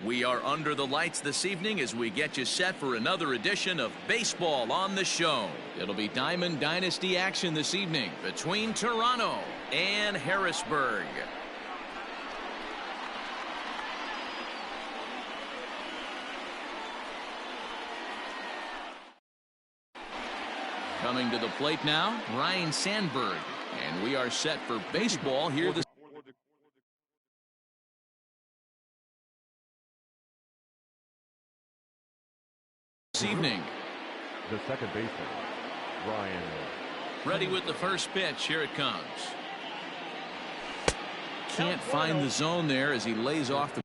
We are under the lights this evening as we get you set for another edition of Baseball on the Show. It'll be Diamond Dynasty action this evening between Toronto and Harrisburg. Coming to the plate now, Ryan Sandberg. And we are set for baseball here this evening. The second baseman, Ryan. Ready with the first pitch. Here it comes. Can't find the zone there as he lays off the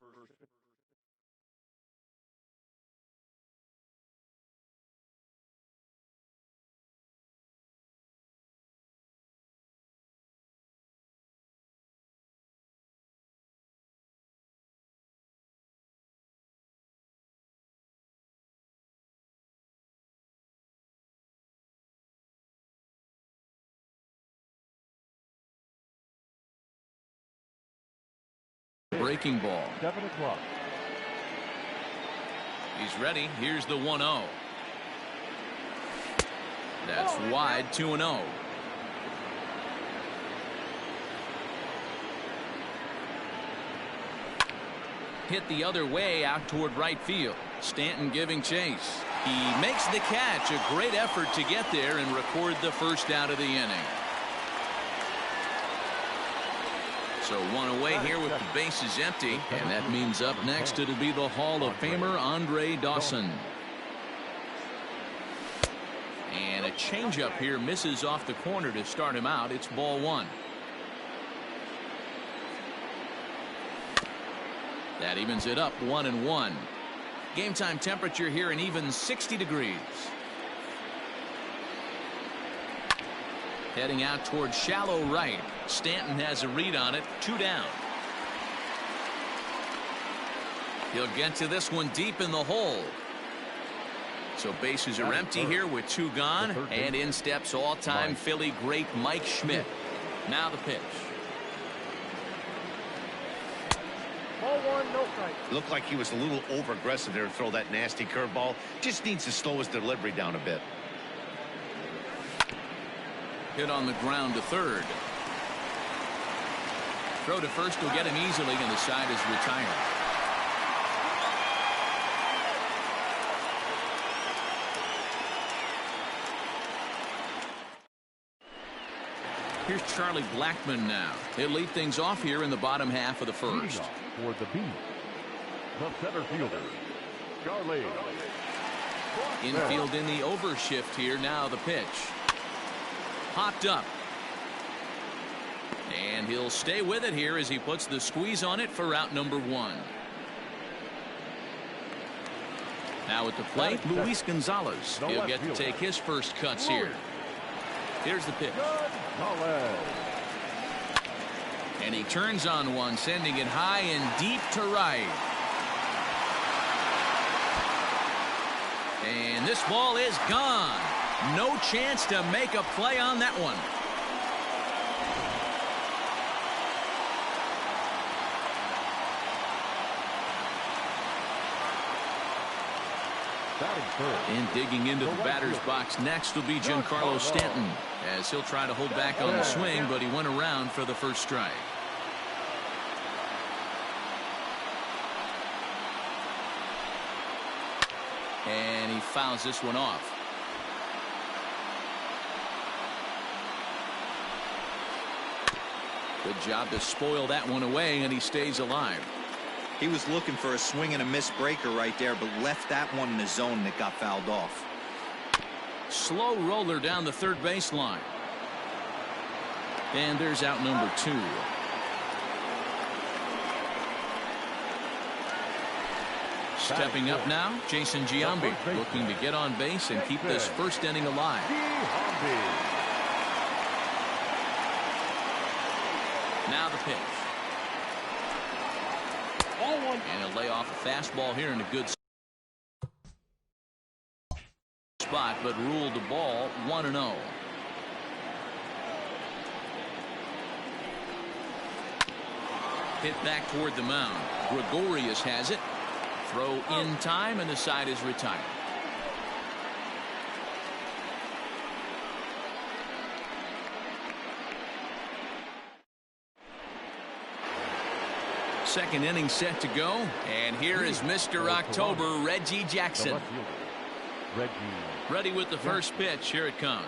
breaking ball. 7 o'clock. He's ready. Here's the 1-0. That's wide. 2-0. Hit the other way out toward right field. Stanton giving chase. He makes the catch. A great effort to get there and record the first out of the inning. So one away here with the bases empty, and that means up next it'll be the Hall of Famer Andre Dawson. And a changeup here misses off the corner to start him out. It's ball one. That evens it up 1-1. Game time temperature here an even 60 degrees. Heading out towards shallow right. Stanton has a read on it. 2 down. He'll get to this one deep in the hole. So bases are empty here with 2 gone. And in steps all-time Philly great Mike Schmidt. Now the pitch. Ball 1, no strike. Looked like he was a little over-aggressive there to throw that nasty curveball. Just needs to slow his delivery down a bit. Hit on the ground to third. Throw to first will get him easily, and the side is retired. Here's Charlie Blackmon now. He'll lead things off here in the bottom half of the first. For the B, the center fielder, Charlie. Infield in the overshift here. Now the pitch. Popped up. And he'll stay with it here as he puts the squeeze on it for out number 1. Now at the plate, Luis Gonzalez. He'll get to take his first cuts here. Here's the pitch. And he turns on one, sending it high and deep to right. And this ball is gone. No chance to make a play on that one. And digging into the batter's box next will be Giancarlo Stanton, as he'll try to hold back on the swing, but he went around for the first strike. And he fouls this one off. Good job to spoil that one away, and he stays alive. He was looking for a swing and a miss breaker right there, but left that one in the zone that got fouled off. Slow roller down the third baseline. And there's out number 2. Stepping up now, Jason Giambi, looking to get on base and keep this first inning alive. Now the pitch. And he'll lay off a fastball here in a good spot, but ruled the ball 1-0. Hit back toward the mound. Gregorius has it. Throw in time, and the side is retired. Second inning set to go, and here is Mr. October, Reggie Jackson. Ready with the first pitch. Here it comes.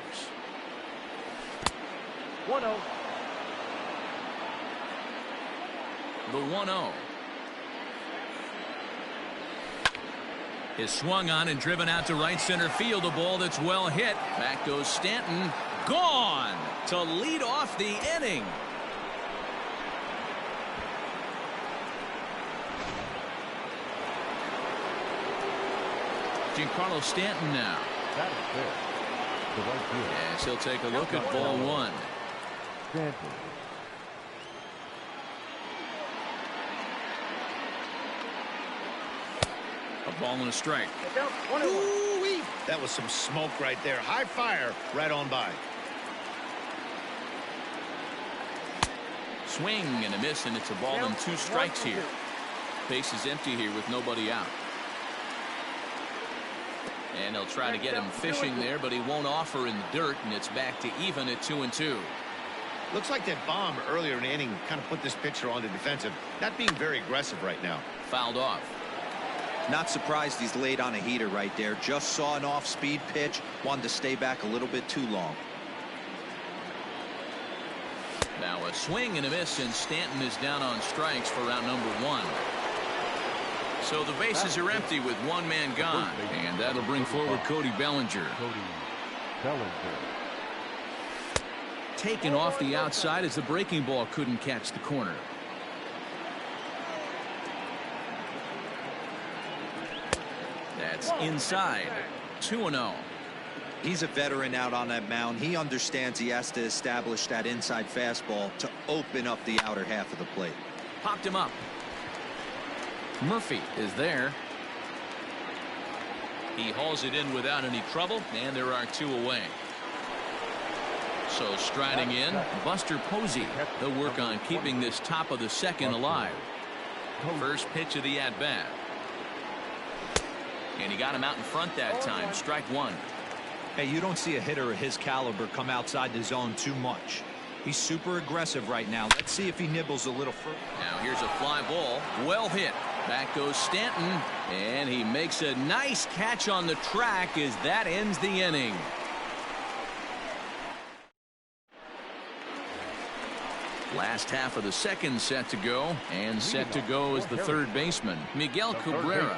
1-0. The 1-0. Is swung on and driven out to right center field. A ball that's well hit. Back goes Stanton. Gone to lead off the inning. Giancarlo Stanton now. That is fair. The right field. Yes, he'll take a look at ball one. Stanton. A ball and a strike. Ooh-wee. That was some smoke right there. High fire right on by. Swing and a miss, and it's a ball and 2 strikes here. Base is empty here with nobody out. And they'll try to get him fishing there, but he won't offer in the dirt, and it's back to even at 2-2. Looks like that bomb earlier in the inning kind of put this pitcher on the defensive. Not being very aggressive right now. Fouled off. Not surprised he's laid on a heater right there. Just saw an off-speed pitch. Wanted to stay back a little bit too long. Now a swing and a miss, and Stanton is down on strikes for round number 1. So the bases are empty with one man gone, and that'll bring forward Cody Bellinger. Taken off the outside as the breaking ball couldn't catch the corner. That's inside. 2-0. He's a veteran out on that mound. He understands he has to establish that inside fastball to open up the outer half of the plate. Popped him up. Murphy is there. He hauls it in without any trouble, and there are 2 away. So striding in, Buster Posey. They'll work on keeping this top of the second alive. First pitch of the at-bat. And he got him out in front that time. Strike 1. Hey, you don't see a hitter of his caliber come outside the zone too much. He's super aggressive right now. Let's see if he nibbles a little further. Now here's a fly ball. Well hit. Back goes Stanton. And he makes a nice catch on the track as that ends the inning. Last half of the second set to go. And set to go is the third baseman, Miguel Cabrera.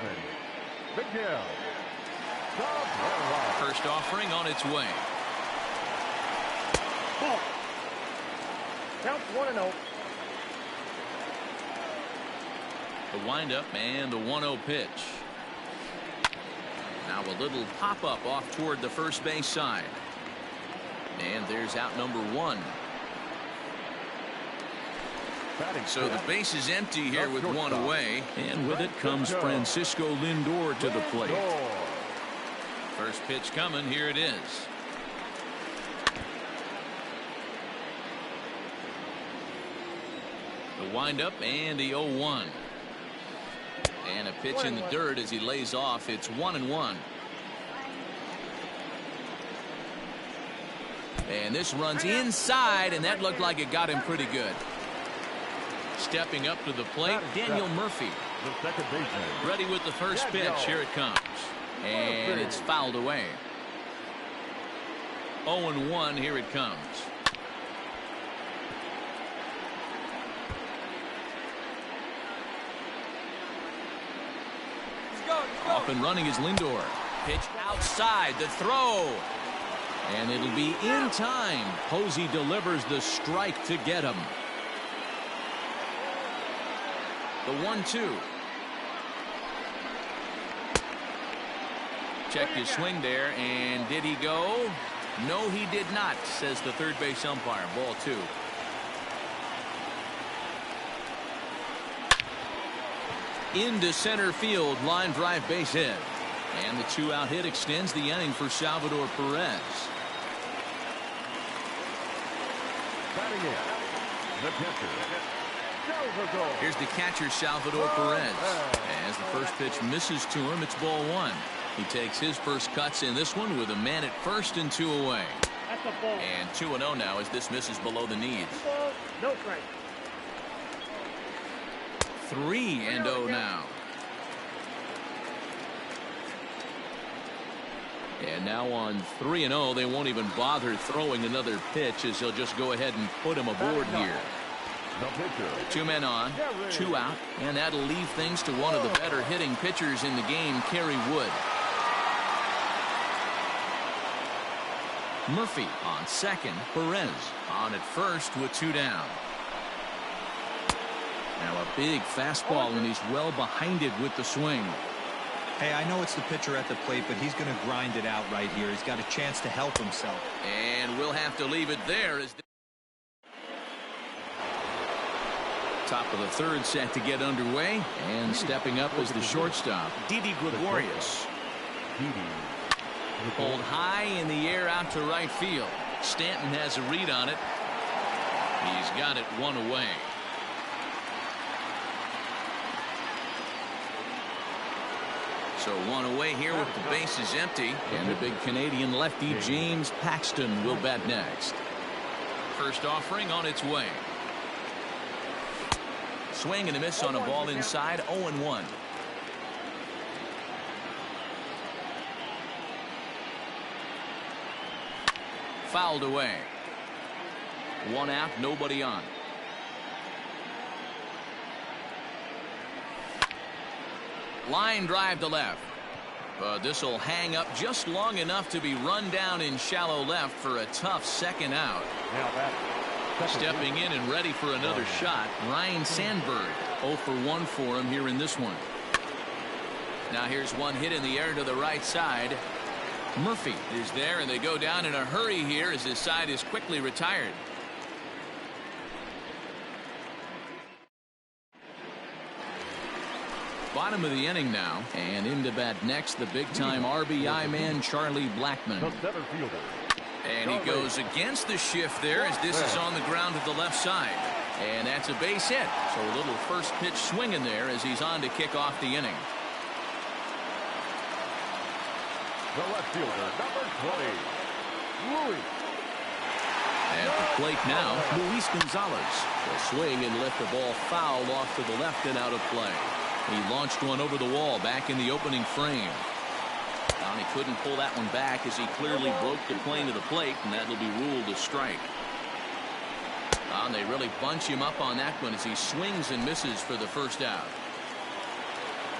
First offering on its way. Ball. Count 1-0. The windup and the 1-0 pitch. Now a little pop-up off toward the first base side. And there's out number 1. So the base is empty here with 1 away. And with it comes Francisco Lindor to the plate. First pitch coming. Here it is. The windup and the 0-1. And a pitch in the dirt as he lays off. It's 1-1. And this runs inside, and that looked like it got him pretty good. Stepping up to the plate, Daniel Murphy. Ready with the first pitch. Here it comes. And it's fouled away. 0-1. Here it comes. Off and running is Lindor. Pitch outside. The throw. And it'll be in time. Posey delivers the strike to get him. The 1-2. Checked his swing there, and did he go? No, he did not, says the third base umpire. Ball 2. Into center field, line drive, base hit. And the 2-out hit extends the inning for Salvador Perez. Batting in, the catcher, Here's the catcher, Salvador Perez. As the first pitch misses to him, it's ball one. He takes his first cuts in this one with a man at first and 2 away. And 2-0 now as this misses below the knees. 3-0 now. And now on 3-0, they won't even bother throwing another pitch as they'll just go ahead and put him aboard here. 2 men on, 2 out, and that'll leave things to one of the better hitting pitchers in the game, Kerry Wood. Murphy on second, Perez on at first with 2 down. Now a big fastball, and he's well behind it with the swing. Hey, I know it's the pitcher at the plate, but he's going to grind it out right here. He's got a chance to help himself. And we'll have to leave it there as top of the third set to get underway, and stepping up is the shortstop, Didi Gregorius. Pulled high in the air out to right field. Stanton has a read on it. He's got it 1 away. So 1 away here with the bases empty, and the big Canadian lefty James Paxton will bat next. First offering on its way. Swing and a miss on a ball inside, 0-1. Fouled away. 1 out, nobody on. Line drive to left. But this will hang up just long enough to be run down in shallow left for a tough second out. Stepping in and ready for another shot, Ryan Sandberg. 0 for 1 for him here in this one. Now here's one hit in the air to the right side. Murphy is there, and they go down in a hurry here as his side is quickly retired. Bottom of the inning now, and into bat next, the big-time RBI man, Charlie Blackmon. And he goes against the shift there as this is on the ground to the left side. And that's a base hit. So a little first pitch swing in there as he's on to kick off the inning. The left fielder, number 20, Luis. At the plate now, Luis Gonzalez will swing and let the ball foul off to the left and out of play. He launched one over the wall back in the opening frame. And he couldn't pull that one back as he clearly broke the plane of the plate, and that'll be ruled a strike. And they really bunch him up on that one as he swings and misses for the first out.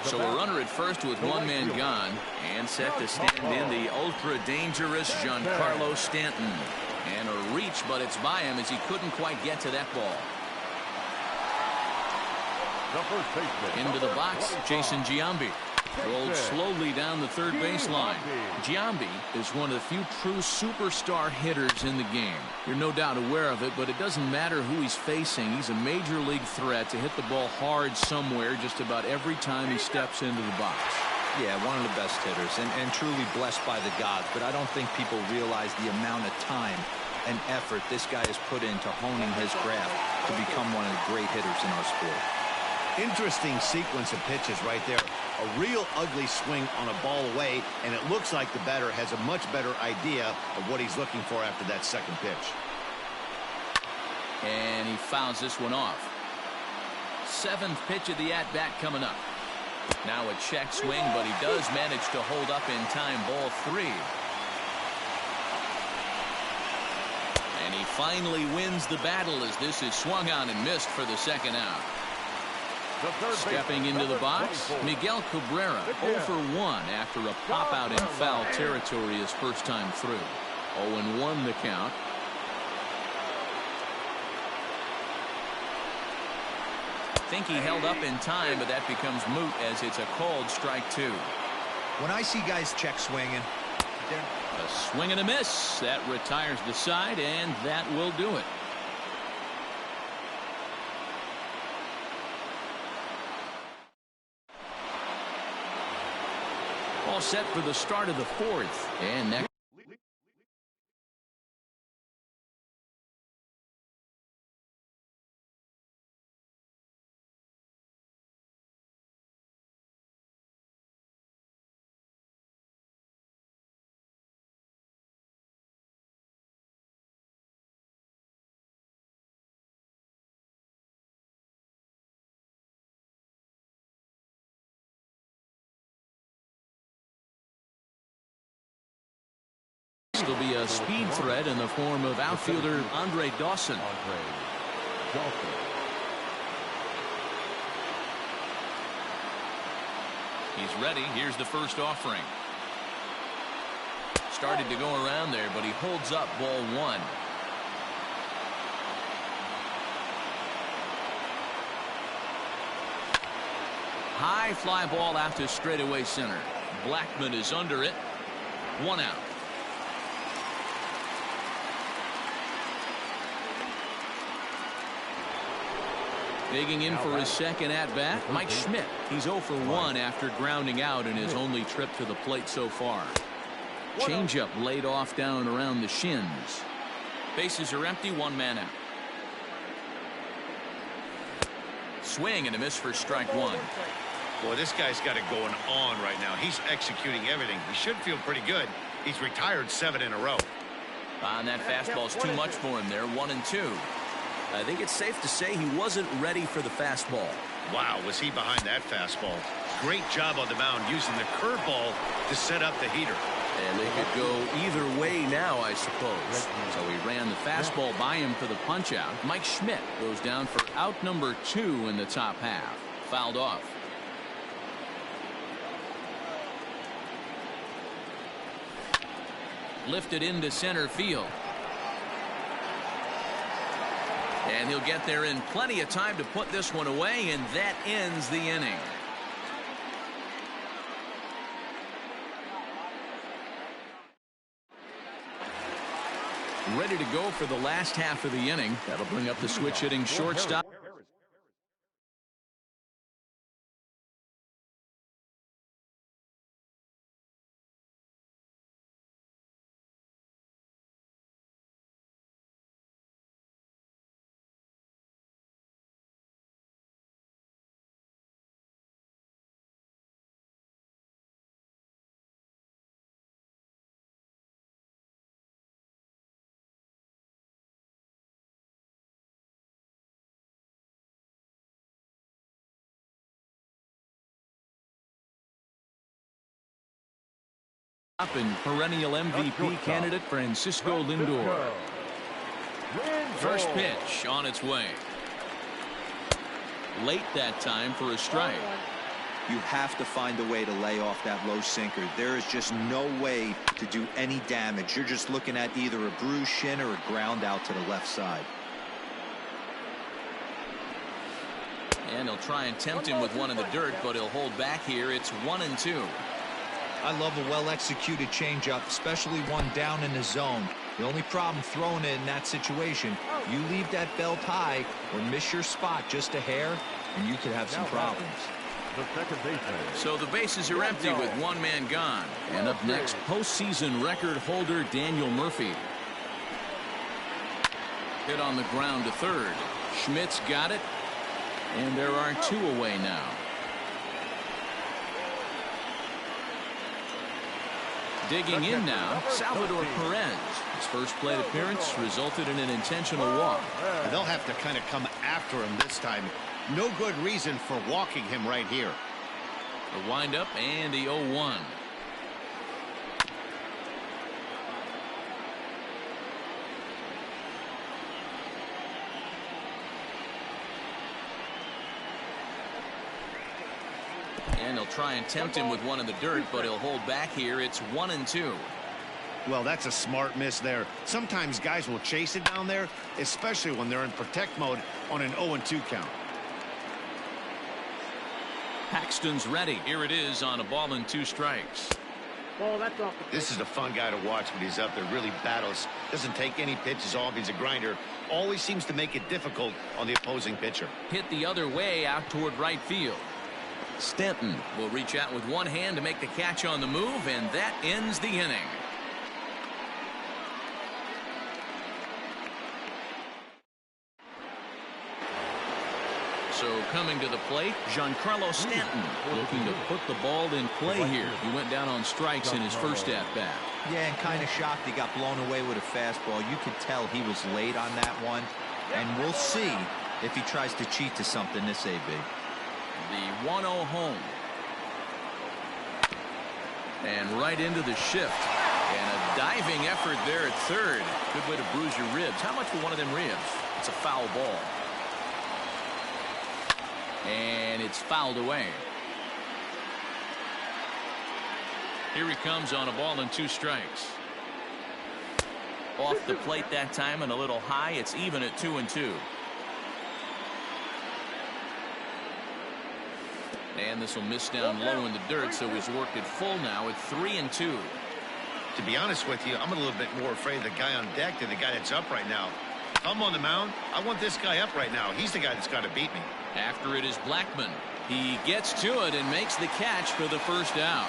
So a runner at first with 1 man gone, and set to stand in the ultra-dangerous Giancarlo Stanton. And a reach, but it's by him as he couldn't quite get to that ball. Into the box, Jason Giambi. Rolled slowly down the third baseline. Giambi is one of the few true superstar hitters in the game. You're no doubt aware of it, but it doesn't matter who he's facing. He's a major league threat to hit the ball hard somewhere just about every time he steps into the box. Yeah, one of the best hitters, and truly blessed by the gods, but I don't think people realize the amount of time and effort this guy has put into honing his craft to become one of the great hitters in our sport. Interesting sequence of pitches right there. A real ugly swing on a ball away, and it looks like the batter has a much better idea of what he's looking for after that second pitch. And he fouls this one off. 7th pitch of the at-bat coming up. Now a check swing, but he does manage to hold up in time. Ball 3. And he finally wins the battle as this is swung on and missed for the second out. Stepping into the box, Miguel Cabrera, 0 for 1 after a pop-out in foul territory his first time through. 0-1 the count. I think he held up in time, but that becomes moot as it's a called strike 2. When I see guys check swinging, a swing and a miss. That retires the side, and that will do it. All set for the start of the 4th. And next. It'll be a speed threat in the form of outfielder Andre Dawson. He's ready. Here's the first offering. Started to go around there, but he holds up ball one. High fly ball out to straightaway center. Blackman is under it. One out. Digging in for his second at-bat, Mike Schmidt. He's 0 for 1 after grounding out in his only trip to the plate so far. Changeup laid off down around the shins. Bases are empty, one man out. Swing and a miss for strike one. Boy, this guy's got it going on right now. He's executing everything. He should feel pretty good. He's retired 7 in a row. And that fastball's too much for him there, 1-2. I think it's safe to say he wasn't ready for the fastball. Wow, was he behind that fastball. Great job on the mound using the curveball to set up the heater. And they could go either way now, I suppose. So he ran the fastball by him for the punch out. Mike Schmidt goes down for out number 2 in the top half. Fouled off. Lifted into center field. And he'll get there in plenty of time to put this one away, and that ends the inning. Ready to go for the last half of the inning. That'll bring up the switch hitting shortstop. And perennial MVP candidate Francisco Lindor. First pitch on its way. Late that time for a strike. You have to find a way to lay off that low sinker. There is just no way to do any damage. You're just looking at either a bruised shin or a ground out to the left side. And he'll try and tempt him with one in the dirt, but he'll hold back here. It's 1-2. I love a well-executed changeup, especially one down in the zone. The only problem throwing it in that situation, you leave that belt high or miss your spot just a hair, and you could have some problems. So the bases are empty with one man gone. And up next, postseason record holder Daniel Murphy. Hit on the ground to third. Schmidt's got it, and there are 2 away now. Digging in now, Salvador Perez. His first plate appearance resulted in an intentional walk. They'll have to kind of come after him this time. No good reason for walking him right here. The windup and the 0-1. And he'll try and tempt him with one in the dirt, but he'll hold back here. It's 1-2. Well, that's a smart miss there. Sometimes guys will chase it down there, especially when they're in protect mode on an 0-2 count. Paxton's ready. Here it is on a ball and 2 strikes. This is a fun guy to watch when he's up there. Really battles. Doesn't take any pitches off. He's a grinder. Always seems to make it difficult on the opposing pitcher. Hit the other way out toward right field. Stanton will reach out with one hand to make the catch on the move, and that ends the inning. So coming to the plate, Giancarlo Stanton looking to put the ball in play here. He went down on strikes in his first at-bat. Yeah, and kind of shocked he got blown away with a fastball. You could tell he was late on that one, and we'll see if he tries to cheat to something this AB. The 1-0 home. And right into the shift. And a diving effort there at third. Good way to bruise your ribs. How much for one of them ribs? It's a foul ball. And it's fouled away. Here he comes on a ball and 2 strikes. Off the plate that time and a little high. It's even at 2-2. And this will miss down low in the dirt, so he's worked it full now at 3-2. To be honest with you, I'm a little bit more afraid of the guy on deck than the guy that's up right now. If I'm on the mound, I want this guy up right now. He's the guy that's got to beat me. After it is Blackman. He gets to it and makes the catch for the first out.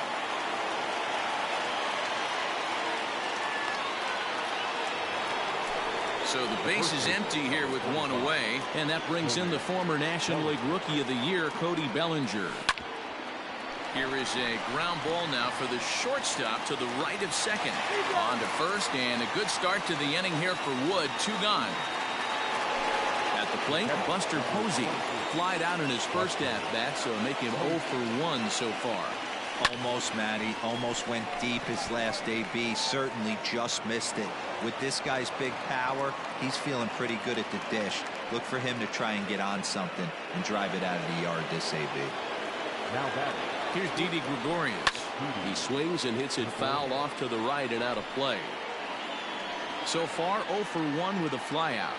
So the base is empty here with 1 away, and that brings in the former National League Rookie of the Year, Cody Bellinger. Here is a ground ball now for the shortstop to the right of second. On to first, and a good start to the inning here for Wood. 2 gone. At the plate, Buster Posey flied out in his first at-bat, so make him 0 for 1 so far. Almost, Matty. Almost went deep his last AB. Certainly just missed it. With this guy's big power, he's feeling pretty good at the dish. Look for him to try and get on something and drive it out of the yard this AB. Now batting. Here's Didi Gregorius. He swings and hits it foul off to the right and out of play. So far 0 for 1 with a flyout.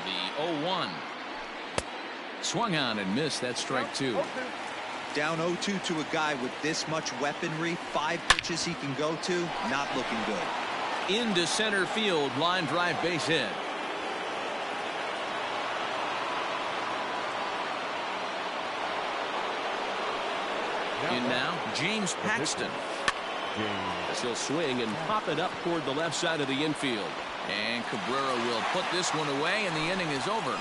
The 0-1. Swung on and missed. That's strike 2. Down 0-2 to a guy with this much weaponry, 5 pitches he can go to, not looking good. Into center field, line drive base hit. In now, James Paxton. As he'll swing and pop it up toward the left side of the infield. And Cabrera will put this one away, and the inning is over.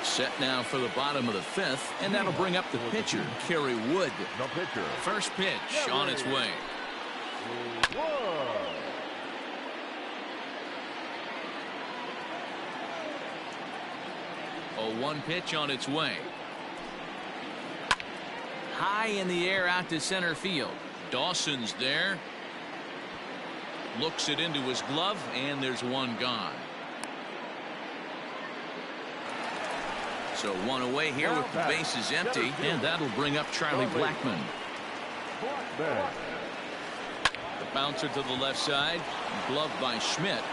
Set now for the bottom of the 5th, and that'll bring up the pitcher, Kerry Wood. The pitcher. First pitch on its way. 0-1 pitch on its way. High in the air out to center field. Dawson's there. Looks it into his glove, and there's 1 gone. So 1 away here with the bases empty, and that'll bring up Charlie Blackman. The bouncer to the left side, gloved by Schmidt.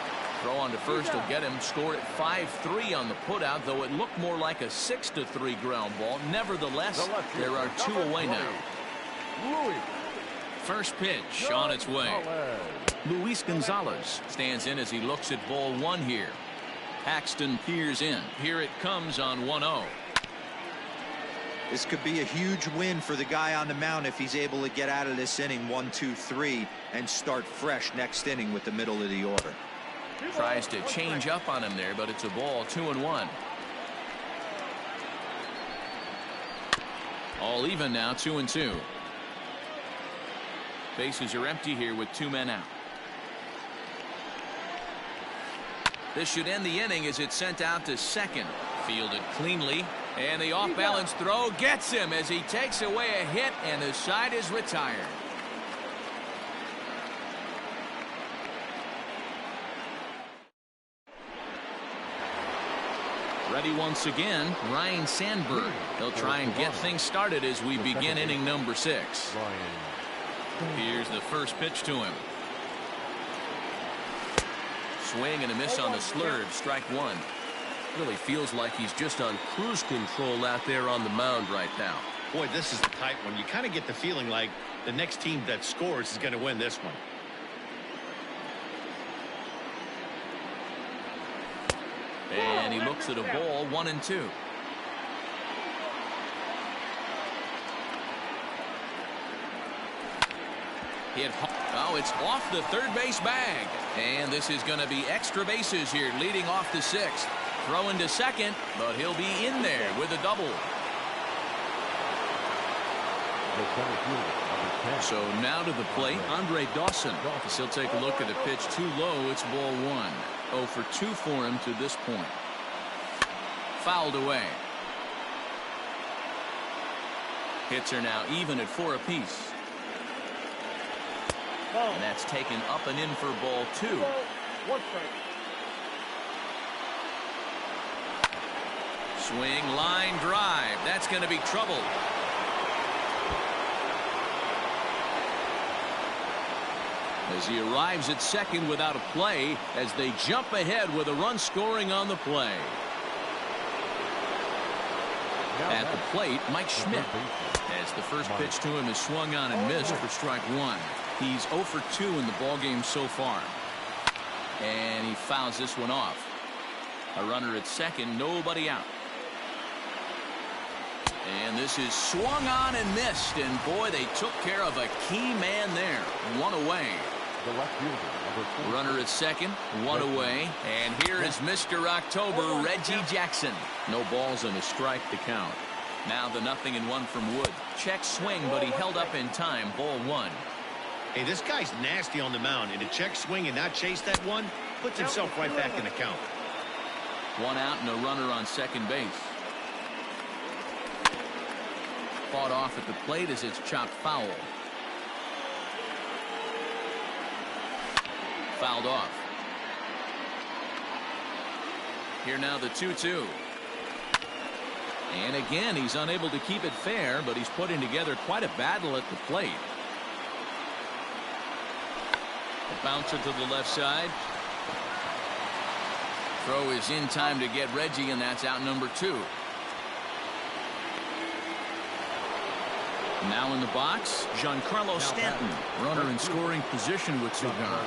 Throw on to first will get him. Score at 5-3 on the putout, though it looked more like a 6-3 ground ball. Nevertheless, there are 2 away now. First pitch on its way. Luis Gonzalez stands in as he looks at ball 1 here. Paxton peers in. Here it comes on 1-0. This could be a huge win for the guy on the mound if he's able to get out of this inning 1, 2, 3 and start fresh next inning with the middle of the order. Tries to change up on him there, but it's a ball. 2-1. All even now. 2-2. Bases are empty here with 2 men out. This should end the inning as it's sent out to second. Fielded cleanly, and the off-balance throw gets him as he takes away a hit, and the side is retired. Ready once again, Ryan Sandberg. He'll try and get things started as we begin inning number 6. Here's the first pitch to him. Swing and a miss on the slurve. Strike 1. Really feels like he's just on cruise control out there on the mound right now. Boy, this is the tight one. You kind of get the feeling like the next team that scores is going to win this one. And he looks at a ball. 1-2. Oh, it's off the third base bag. And this is going to be extra bases here, leading off the 6th. Throwing to second, but he'll be in there with a double. So now to the plate, Andre Dawson. As he'll take a look at a pitch too low. It's ball 1. 0 for 2 for him to this point. Fouled away. Hits are now even at 4 apiece. And that's taken up and in for ball 2. Swing, line drive. That's going to be trouble. As he arrives at second without a play, as they jump ahead with a run scoring on the play. At the plate, Mike Schmidt. As the first pitch to him is swung on and missed for strike 1. He's 0 for 2 in the ballgame so far. And he fouls this one off. A runner at second, nobody out. And this is swung on and missed. And boy, they took care of a key man there. 1 away. The left fielder, Runner at second, 1 away. And here is Mr. October, Reggie Jackson. No balls and a strike to count. Now the 0-1 from Wood. Check swing, but he held up in time. Ball 1. Hey, this guy's nasty on the mound, and to check swing and not chase that one puts himself right back in the count. 1 out and a runner on second base. Fought off at the plate as it's chopped foul. Fouled off. Here now the 2-2. And again, he's unable to keep it fair, but he's putting together quite a battle at the plate. A bouncer to the left side. Throw is in time to get Reggie, and that's out number 2. Now in the box, Giancarlo Stanton. Runner in scoring position with two gone.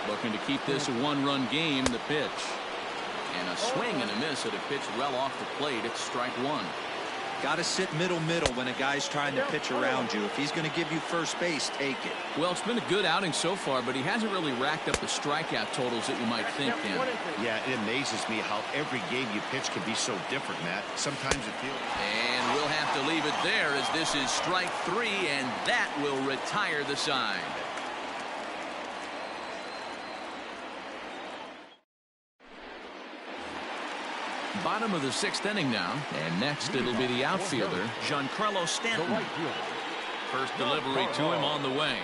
Looking to keep this a 1-run game. The pitch. And a swing and a miss at a pitch well off the plate. It's strike 1. Got to sit middle when a guy's trying to pitch around you. If he's going to give you first base, take it. Well, it's been a good outing so far, but he hasn't really racked up the strikeout totals that you might think, Dan. Yeah, it amazes me how every game you pitch can be so different, Matt. Sometimes it feels... And we'll have to leave it there as this is strike 3, and that will retire the side. Bottom of the 6th inning now, and next it'll be the outfielder, Giancarlo Stanton. First delivery to him on the way.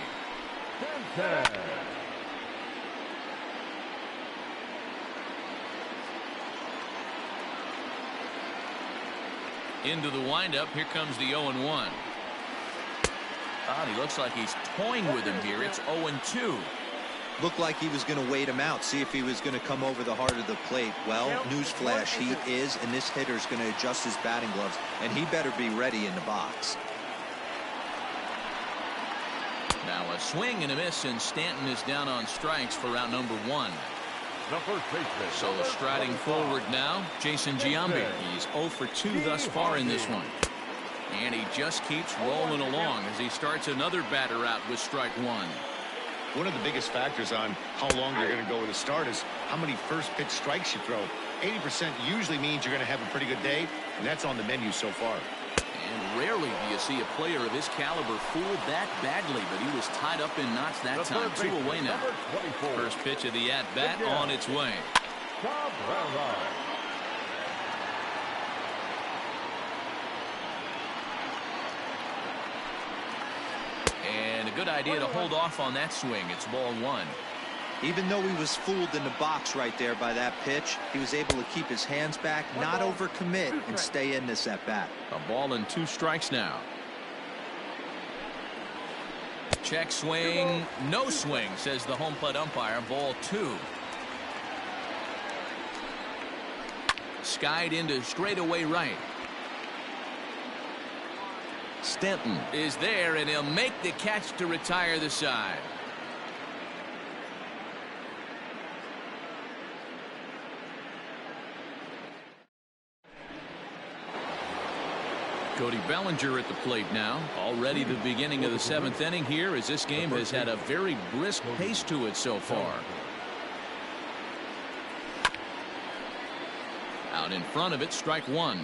Into the windup, here comes the 0-1. He looks like he's toying with him here. It's 0-2. Looked like he was going to wait him out, see if he was going to come over the heart of the plate. Well, newsflash, he is, and this hitter's going to adjust his batting gloves, and he better be ready in the box. Now a swing and a miss, and Stanton is down on strikes for out number 1. So striding forward now, Jason Giambi. He's 0 for 2 thus far in this one. And he just keeps rolling along as he starts another batter out with strike 1. One of the biggest factors on how long you're going to go with a start is how many first pitch strikes you throw. 80% usually means you're going to have a pretty good day, and that's on the menu so far. And rarely do you see a player of his caliber fooled that badly, but he was tied up in knots that time. 2 away now. First pitch of the at-bat on its way. And a good idea to hold off on that swing. It's ball 1. Even though he was fooled in the box right there by that pitch, he was able to keep his hands back, not overcommit, and stay in this at bat. A ball and 2 strikes now. Check swing, no swing, says the home plate umpire. Ball 2. Skied into straightaway right. Stanton is there, and he'll make the catch to retire the side. Cody Bellinger at the plate now. Already the beginning of the 7th inning here, as this game has had a very brisk pace to it so far. Out in front of it, strike 1.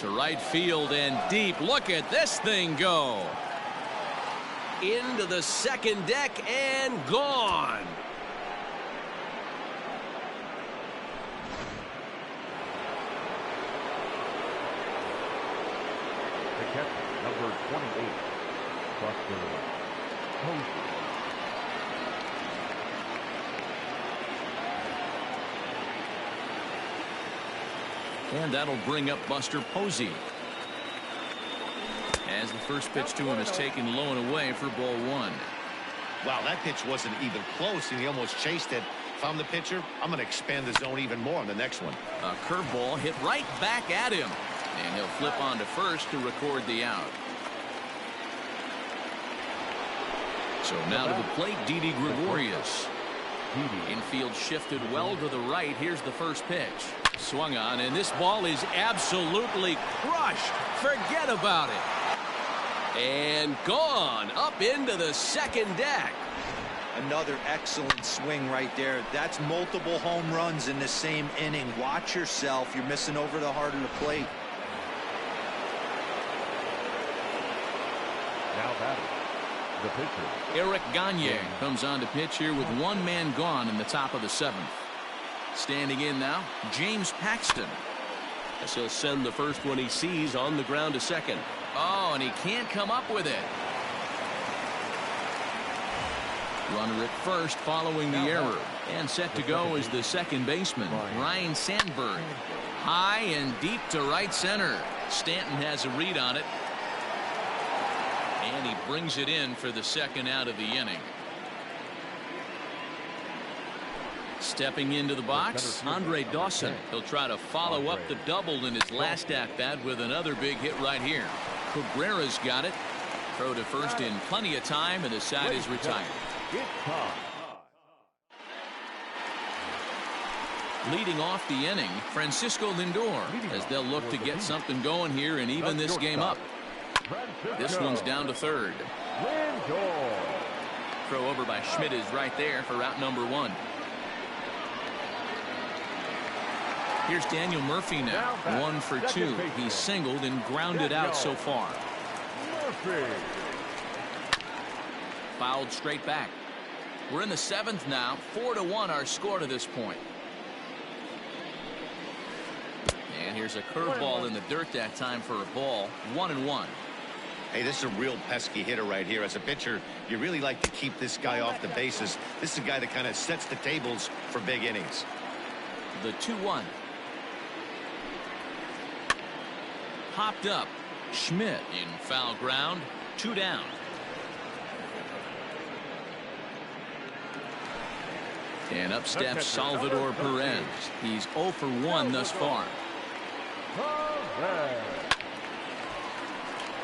To right field and deep. Look at this thing go. Into the second deck and gone. The catcher, number 28, Buster Posey. And that'll bring up Buster Posey. As the first pitch to him is taken low and away for ball one. Wow, that pitch wasn't even close, and he almost chased it. If I'm the pitcher, I'm going to expand the zone even more on the next one. A curveball hit right back at him. And he'll flip on to first to record the out. So now to the plate, Didi Gregorius. Infield shifted well to the right. Here's the first pitch. Swung on, and this ball is absolutely crushed. Forget about it. And gone up into the second deck. Another excellent swing right there. That's multiple home runs in the same inning. Watch yourself. You're missing over the heart of the plate. Now batting, the pitcher. Eric Gagne comes on to pitch here with one man gone in the top of the seventh. Standing in now, James Paxton. As he'll send the first one he sees on the ground to second. Oh, and he can't come up with it. Runner at first following the error. And set to go is the second baseman, Ryan Sandberg. High and deep to right center. Stanton has a read on it. And he brings it in for the second out of the inning. Stepping into the box, Andre Dawson. He'll try to follow up the double in his last at-bat with another big hit right here. Cabrera's got it. Throw to first in plenty of time, and the side is retired. Leading off the inning, Francisco Lindor, as they'll look to get something going here and even this game up. This one's down to third. Throw over by Schmidt is right there for out number one. Here's Daniel Murphy now. 1 for 2. He's singled and grounded out so far. Fouled straight back. We're in the seventh now. 4-1 our score to this point. And here's a curveball in the dirt that time for a ball. 1-1. Hey, this is a real pesky hitter right here. As a pitcher, you really like to keep this guy off the bases. This is a guy that kind of sets the tables for big innings. The 2-1. Hopped up. Schmidt in foul ground. 2 down. And up steps Salvador Perez. He's 0 for 1 thus far.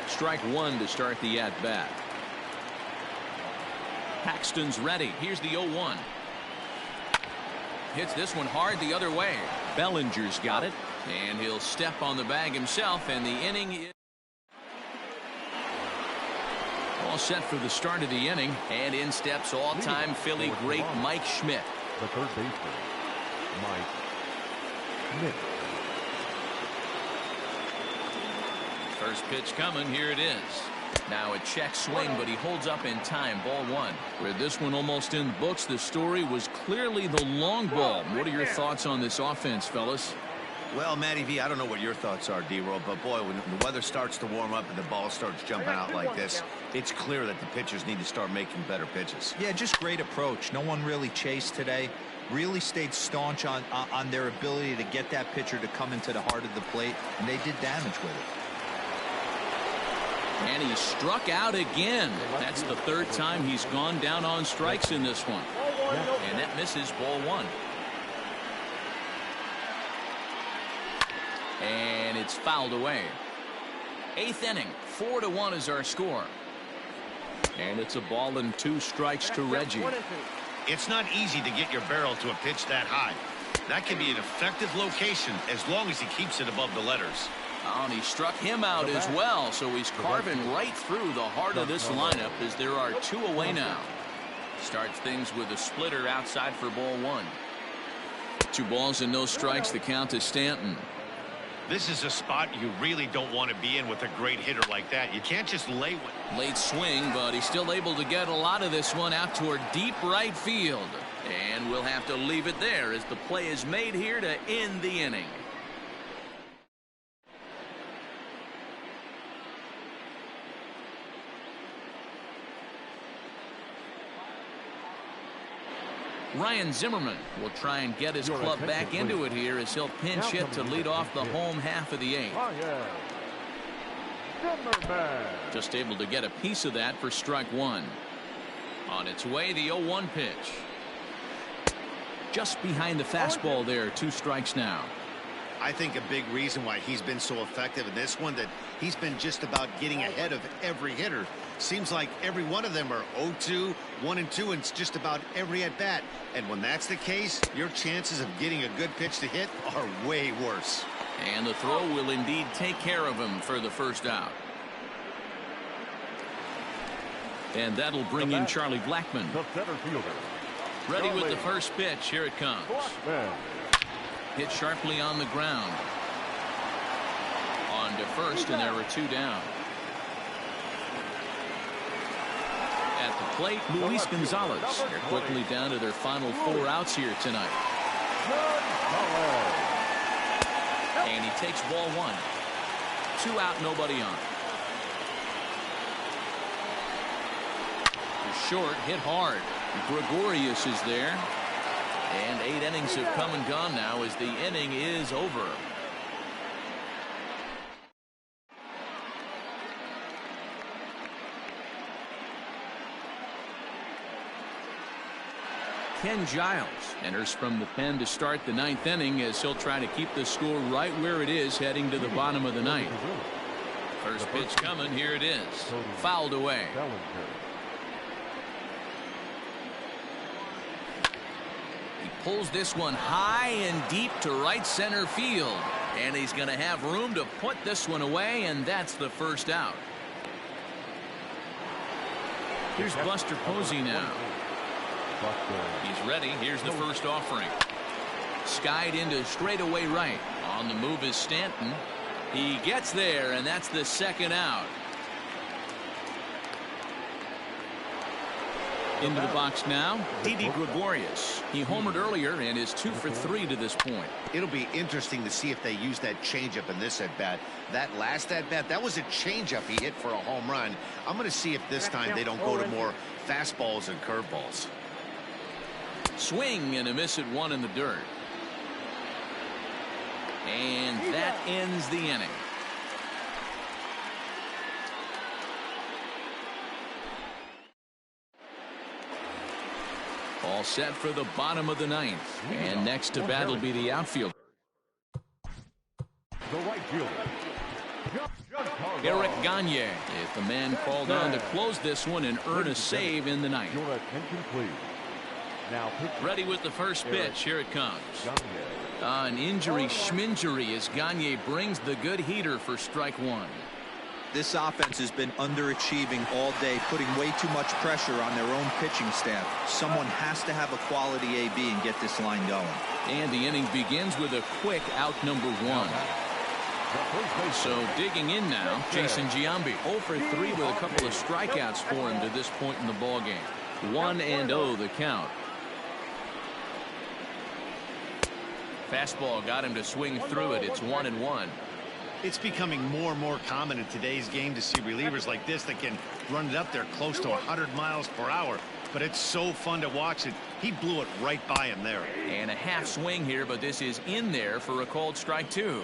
Strike one to start the at-bat. Paxton's ready. Here's the 0-1. Hits this one hard the other way. Bellinger's got it. And he'll step on the bag himself, and the inning is all set for the start of the inning. And in steps all-time Philly great Mike Schmidt. The third baseman, Mike Schmidt. First pitch coming. Here it is. Now a check swing, but he holds up in time. Ball one. With this one almost in the books, the story was clearly the long ball. What are your thoughts on this offense, fellas? Well, Matty V, I don't know what your thoughts are, D-Roll, but boy, when the weather starts to warm up and the ball starts jumping out like this, it's clear that the pitchers need to start making better pitches. Yeah, just great approach. No one really chased today. Really stayed staunch on their ability to get that pitcher to come into the heart of the plate, and they did damage with it. And he struck out again. That's the third time he's gone down on strikes in this one. And that misses ball one. And it's fouled away. Eighth inning. 4-1 is our score. And it's a ball and 2 strikes to Reggie. It's not easy to get your barrel to a pitch that high. That can be an effective location as long as he keeps it above the letters. Oh, and he struck him out as well, so he's carving right through the heart of this lineup as there are 2 away now. Starts things with a splitter outside for ball one. 2 balls and no strikes. The count to Stanton. This is a spot you really don't want to be in with a great hitter like that. You can't just lay one. Late swing, but he's still able to get a lot of this one out toward deep right field. And we'll have to leave it there as the play is made here to end the inning. Ryan Zimmerman will try and get his club back into it here as he'll pinch hit to lead off the home half of the eighth. Just able to get a piece of that for strike one. On its way, the 0-1 pitch. Just behind the fastball there, 2 strikes now. I think a big reason why he's been so effective in this one, that he's been just about getting ahead of every hitter. Seems like every one of them are 0-2, 1-2, and just about every at bat. And when that's the case, your chances of getting a good pitch to hit are way worse. And the throw will indeed take care of him for the first out. And that'll bring in Charlie Blackmon. The center fielder. Ready with the first pitch. Here it comes. Hit sharply on the ground. On to first, and there were 2 down. At the plate, Luis Gonzalez. They're quickly down to their final 4 outs here tonight. And he takes ball 1. 2 out, nobody on. Short, hit hard. Gregorius is there. And 8 innings have come and gone now as the inning is over. Ken Giles enters from the pen to start the 9th inning as he'll try to keep the score right where it is heading to the bottom of the 9th. First pitch coming. Here it is. Fouled away. Pulls this one high and deep to right center field. And he's going to have room to put this one away, and that's the first out. Here's Buster Posey now. He's ready. Here's the first offering. Skied into straightaway right. On the move is Stanton. He gets there, and that's the second out. Into the box now, Didi Gregorius. He homered earlier and is 2 for 3 to this point. It'll be interesting to see if they use that changeup in this at-bat. That last at-bat, that was a changeup he hit for a home run. I'm going to see if this time they don't go to more fastballs and curveballs. Swing and a miss at 1 in the dirt. And that ends the inning. All set for the bottom of the 9th. And next to bat will be the outfield. The right fielder. Eric Gagne is the man called on to close this one and earn a save in the 9th. Your attention, please. Now ready with the first pitch. Here it comes. An injury schminjury as Gagne brings the good heater for strike 1. This offense has been underachieving all day, putting way too much pressure on their own pitching staff. Someone has to have a quality AB and get this line going. And the inning begins with a quick out number 1. So digging in now, Jason Giambi. 0 for 3 with a couple of strikeouts for him to this point in the ballgame. 1-0 the count. Fastball got him to swing through it. It's 1-1. It's becoming more and more common in today's game to see relievers like this that can run it up there close to 100 miles per hour. But it's so fun to watch it. He blew it right by him there. And a half swing here, but this is in there for a called strike 2.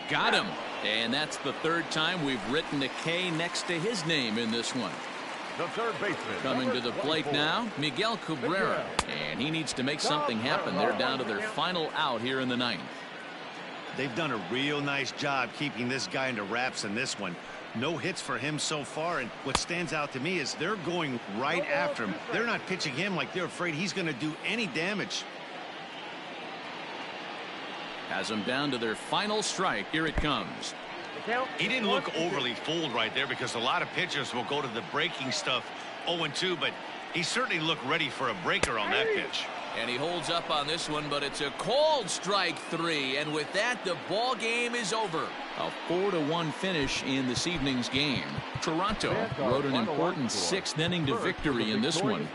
Got him. And that's the 3rd time we've written a K next to his name in this one. The third baseman. Coming to the plate now, Miguel Cabrera. And he needs to make something happen. They're down to their final out here in the 9th. They've done a real nice job keeping this guy into wraps in this one. No hits for him so far, and what stands out to me is they're going right after him. They're not pitching him like they're afraid he's going to do any damage. Has them down to their final strike. Here it comes. He didn't look overly fooled right there because a lot of pitchers will go to the breaking stuff 0-2, but he certainly looked ready for a breaker on that pitch. And he holds up on this one, but it's a cold strike 3. And with that, the ball game is over. A 4-1 finish in this evening's game. Toronto rode an important 6th inning to victory in this one.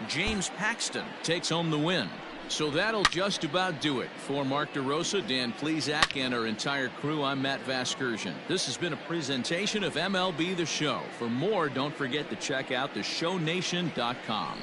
James Paxton takes home the win. So that'll just about do it. For Mark DeRosa, Dan Plesac, and our entire crew, I'm Matt Vasgersian. This has been a presentation of MLB The Show. For more, don't forget to check out theshownation.com.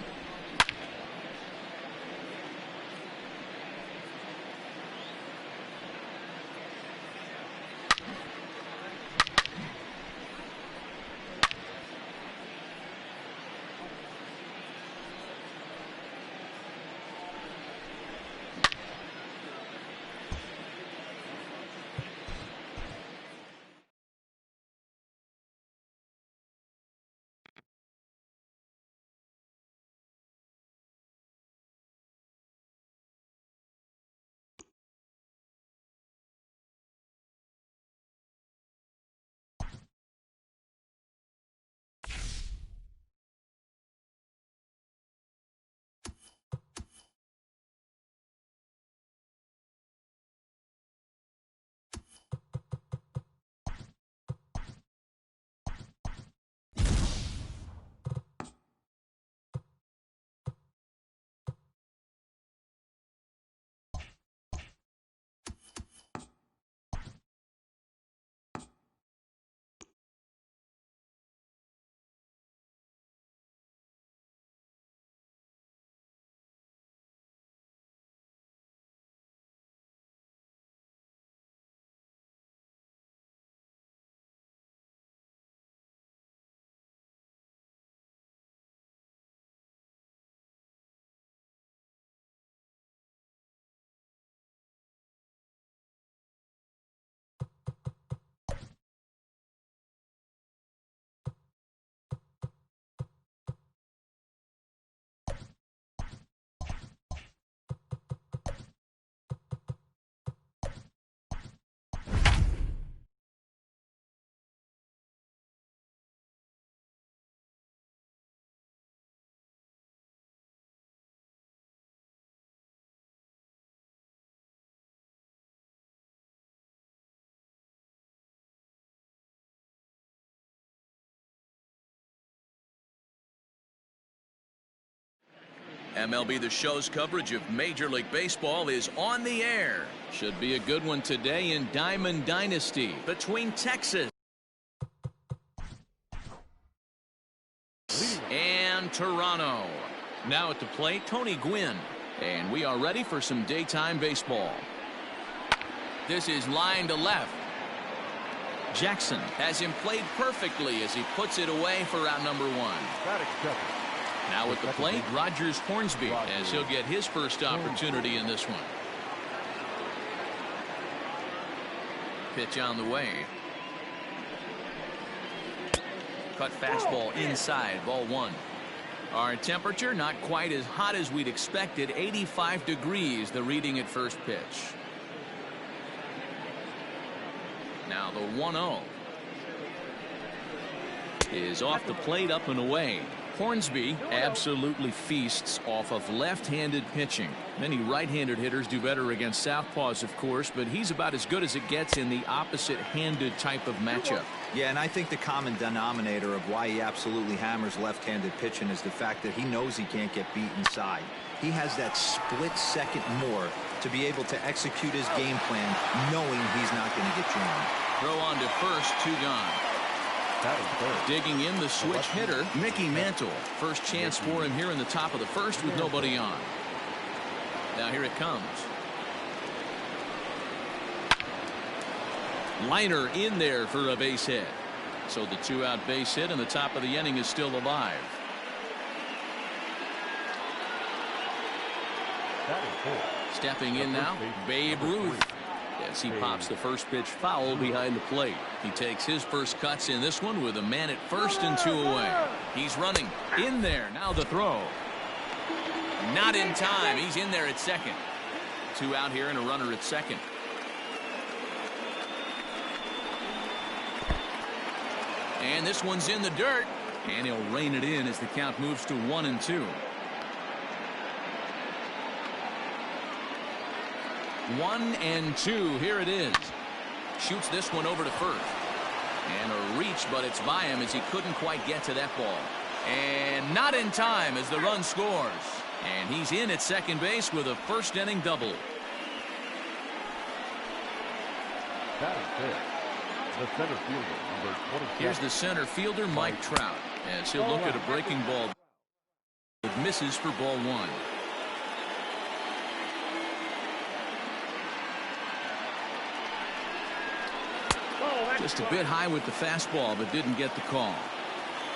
MLB The Show's coverage of Major League Baseball is on the air. Should be a good one today in Diamond Dynasty between Texas and Toronto. Now at the plate, Tony Gwynn. And we are ready for some daytime baseball. This is line to left. Jackson has him played perfectly as he puts it away for out number 1. Now at the plate, Rogers Hornsby, as he'll get his first opportunity in this one. Pitch on the way. Cut fastball inside, ball 1. Our temperature not quite as hot as we'd expected, 85 degrees, the reading at first pitch. Now the 1-0 is off the plate, up and away. Hornsby absolutely feasts off of left-handed pitching. Many right-handed hitters do better against southpaws, of course, but he's about as good as it gets in the opposite-handed type of matchup. Yeah, and I think the common denominator of why he absolutely hammers left-handed pitching is the fact that he knows he can't get beat inside. He has that split second more to be able to execute his game plan, knowing he's not going to get drawn. Throw on to first, 2 gone. Digging in the switch hitter, Mickey Mantle. First chance for him here in the top of the first with nobody on. Now here it comes. Liner in there for a base hit. So the 2-out base hit in the top of the inning is still alive. Stepping in now, Babe Ruth. As he pops the first pitch foul behind the plate. He takes his first cuts in this one with a man at first and 2 away. He's running in there. Now the throw. Not in time. He's in there at second. 2 out here and a runner at second. And this one's in the dirt. And he'll rein it in as the count moves to 1-2. 1-2. Here it is. Shoots this one over to first. And a reach, but it's by him as he couldn't quite get to that ball. And not in time as the run scores. And he's in at second base with a first inning double. That is it. The center fielder, number 27. Here's the center fielder, Mike Trout, as he'll look at a breaking ball. It misses for ball one. Just a bit high with the fastball, but didn't get the call.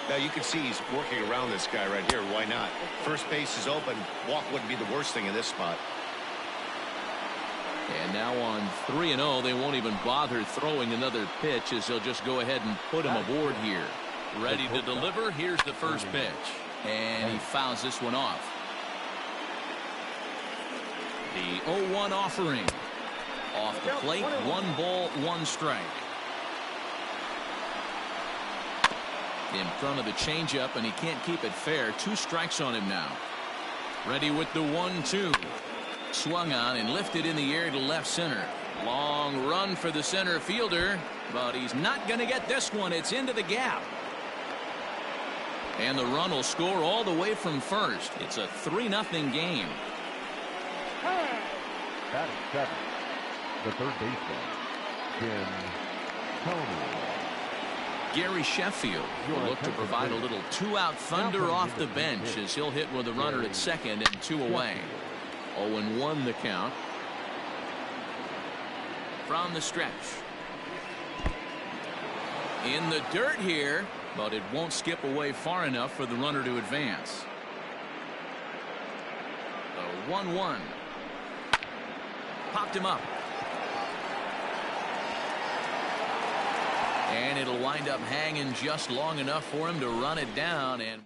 Now you can see he's working around this guy right here. Why not? First base is open. Walk wouldn't be the worst thing in this spot. And now on 3-0, they won't even bother throwing another pitch as they'll just go ahead and put him aboard here. Ready to deliver. Here's the first pitch. And he fouls this one off. The 0-1 offering. Off the plate, 1 ball, 1 strike. In front of the changeup, and he can't keep it fair. 2 strikes on him now. Ready with the 1-2. Swung on and lifted in the air to left center. Long run for the center fielder, but he's not going to get this one. It's into the gap. And the run will score all the way from first. It's a 3-0 game. That is 7. The third baseman, Jim Tony. Gary Sheffield will look to provide a little 2-out thunder off the bench as he'll hit with a runner at second and 2 away. 0-1 the count. From the stretch. In the dirt here, but it won't skip away far enough for the runner to advance. The 1-1. Popped him up. And it'll wind up hanging just long enough for him to run it down. And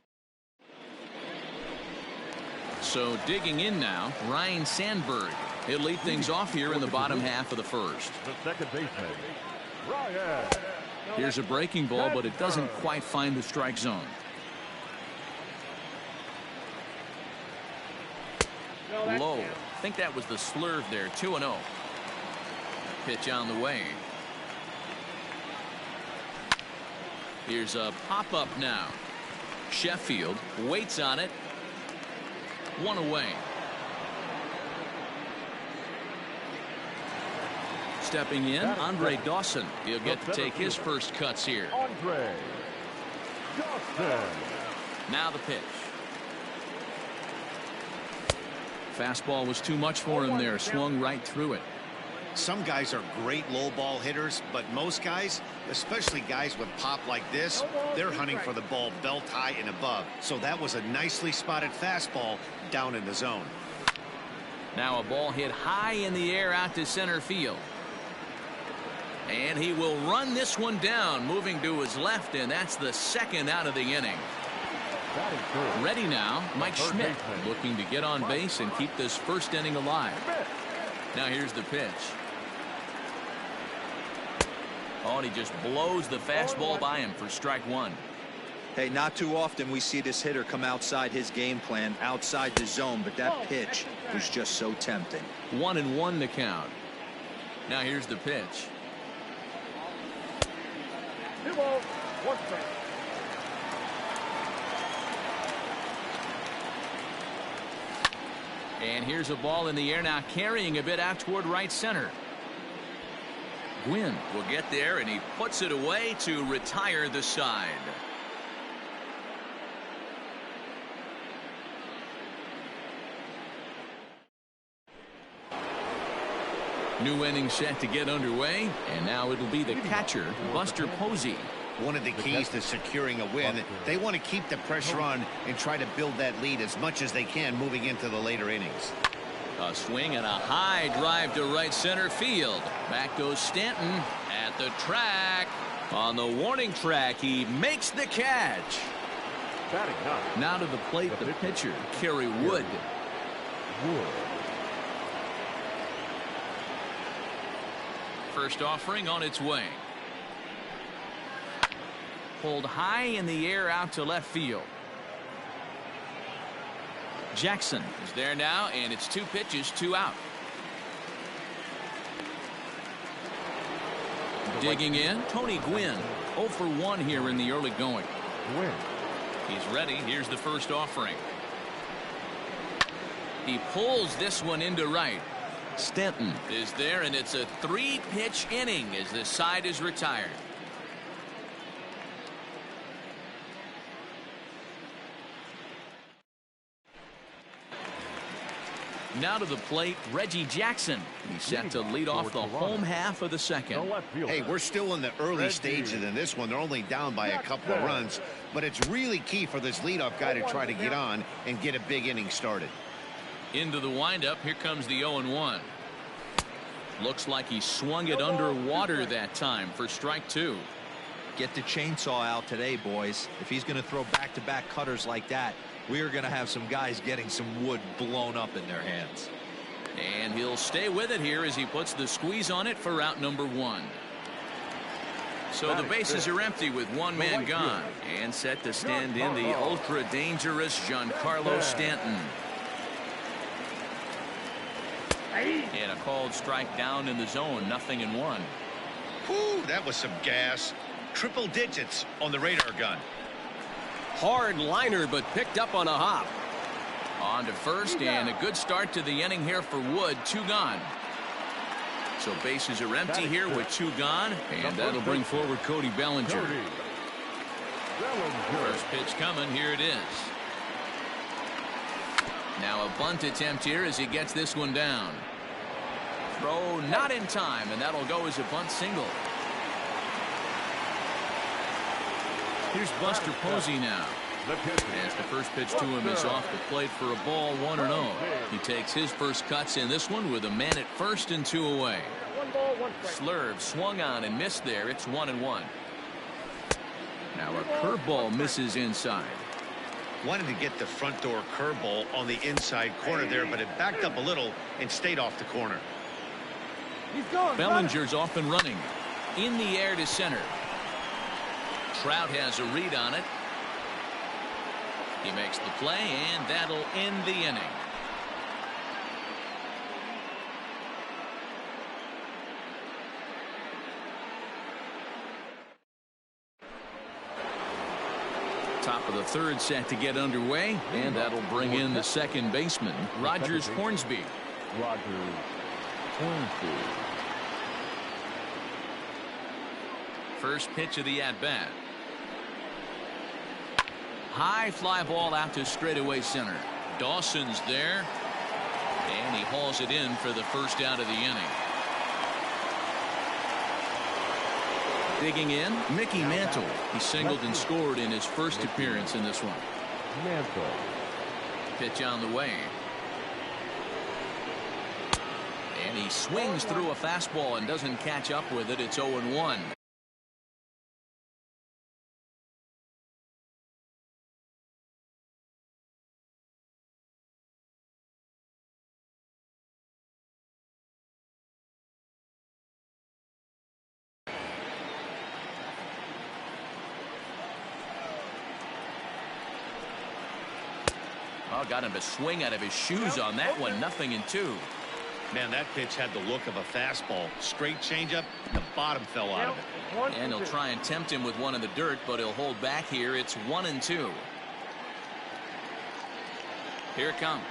so digging in now, Ryan Sandberg. He'll lead things off here in the bottom half of the first. The second baseman, Ryan. Here's a breaking ball, but it doesn't quite find the strike zone. Low. I think that was the slurve there. 2-0. Pitch on the way. Here's a pop-up now. Sheffield waits on it. 1 away. Stepping in, Andre Dawson. He'll get to take his first cuts here. Andre Dawson. Now the pitch. Fastball was too much for him there. Swung right through it. Some guys are great low ball hitters, but most guys, especially guys with pop like this, they're hunting for the ball belt high and above. So that was a nicely spotted fastball down in the zone. Now a ball hit high in the air out to center field. And he will run this one down, moving to his left, and that's the second out of the inning. Ready now, Mike Schmidt looking to get on base and keep this first inning alive. Now here's the pitch. Oh, and he just blows the fastball by him for strike 1. Hey, not too often we see this hitter come outside his game plan, outside the zone, but that pitch was just so tempting. 1-1 the count. Now here's the pitch. And here's a ball in the air now, carrying a bit out toward right center. Gwynn will get there, and he puts it away to retire the side. New inning set to get underway, and now it'll be the catcher, Buster Posey. One of the keys to securing a win, they want to keep the pressure on and try to build that lead as much as they can moving into the later innings. A swing and a high drive to right center field. Back goes Stanton at the track. On the warning track, he makes the catch. Now to the plate, the pitcher, Kerry Wood. First offering on its way. Pulled high in the air out to left field. Jackson is there now, and it's 2 pitches, 2 out. Digging in, Tony Gwynn. 0 for 1 here in the early going. Win. He's ready. Here's the first offering. He pulls this one into right. Stanton is there, and it's a 3-pitch inning as the side is retired. Now to the plate, Reggie Jackson. He's set to lead off the home half of the second. Hey, we're still in the early stages in this one. They're only down by a couple of runs, but it's really key for this leadoff guy to try to get on and get a big inning started. Into the windup, here comes the 0-1. Looks like he swung it underwater that time for strike 2. Get the chainsaw out today, boys. If he's going to throw back-to-back cutters like that, we are going to have some guys getting some wood blown up in their hands. And he'll stay with it here as he puts the squeeze on it for out number 1. So the bases are empty with one man gone and set to stand in the ultra-dangerous Giancarlo Stanton. And a called strike down in the zone, 0-1. Whew, that was some gas. Triple digits on the radar gun. Hard liner, but picked up on a hop. On to first, and a good start to the inning here for Wood. 2 gone. So bases are empty here with 2 gone, and that'll bring forward Cody Bellinger. First pitch coming. Here it is. Now a bunt attempt here as he gets this one down. Throw not in time, and that'll go as a bunt single. Here's Buster Posey now. As the first pitch to him is off the plate for a ball, 1-0. He takes his first cuts in this one with a man at first and 2 away. Slurve swung on and missed there. It's 1-1. Now a curveball misses inside. Wanted to get the front door curveball on the inside corner there, but it backed up a little and stayed off the corner. Bellinger's off and running. In the air to center. Trout has a read on it. He makes the play, and that'll end the inning. Top of the third set to get underway, and that'll bring in the second baseman, Rogers Hornsby. First pitch of the at-bat. High fly ball out to straightaway center. Dawson's there, and he hauls it in for the first out of the inning. Digging in, Mickey Mantle. He singled and scored in his first appearance in this one. Mantle. Pitch on the way. And he swings through a fastball and doesn't catch up with it. It's 0-1. Oh, got him to swing out of his shoes on that one. 0-2. Man, that pitch had the look of a fastball. Straight changeup, the bottom fell out of it. And he'll try and tempt him with one in the dirt, but he'll hold back here. It's 1-2. Here it comes.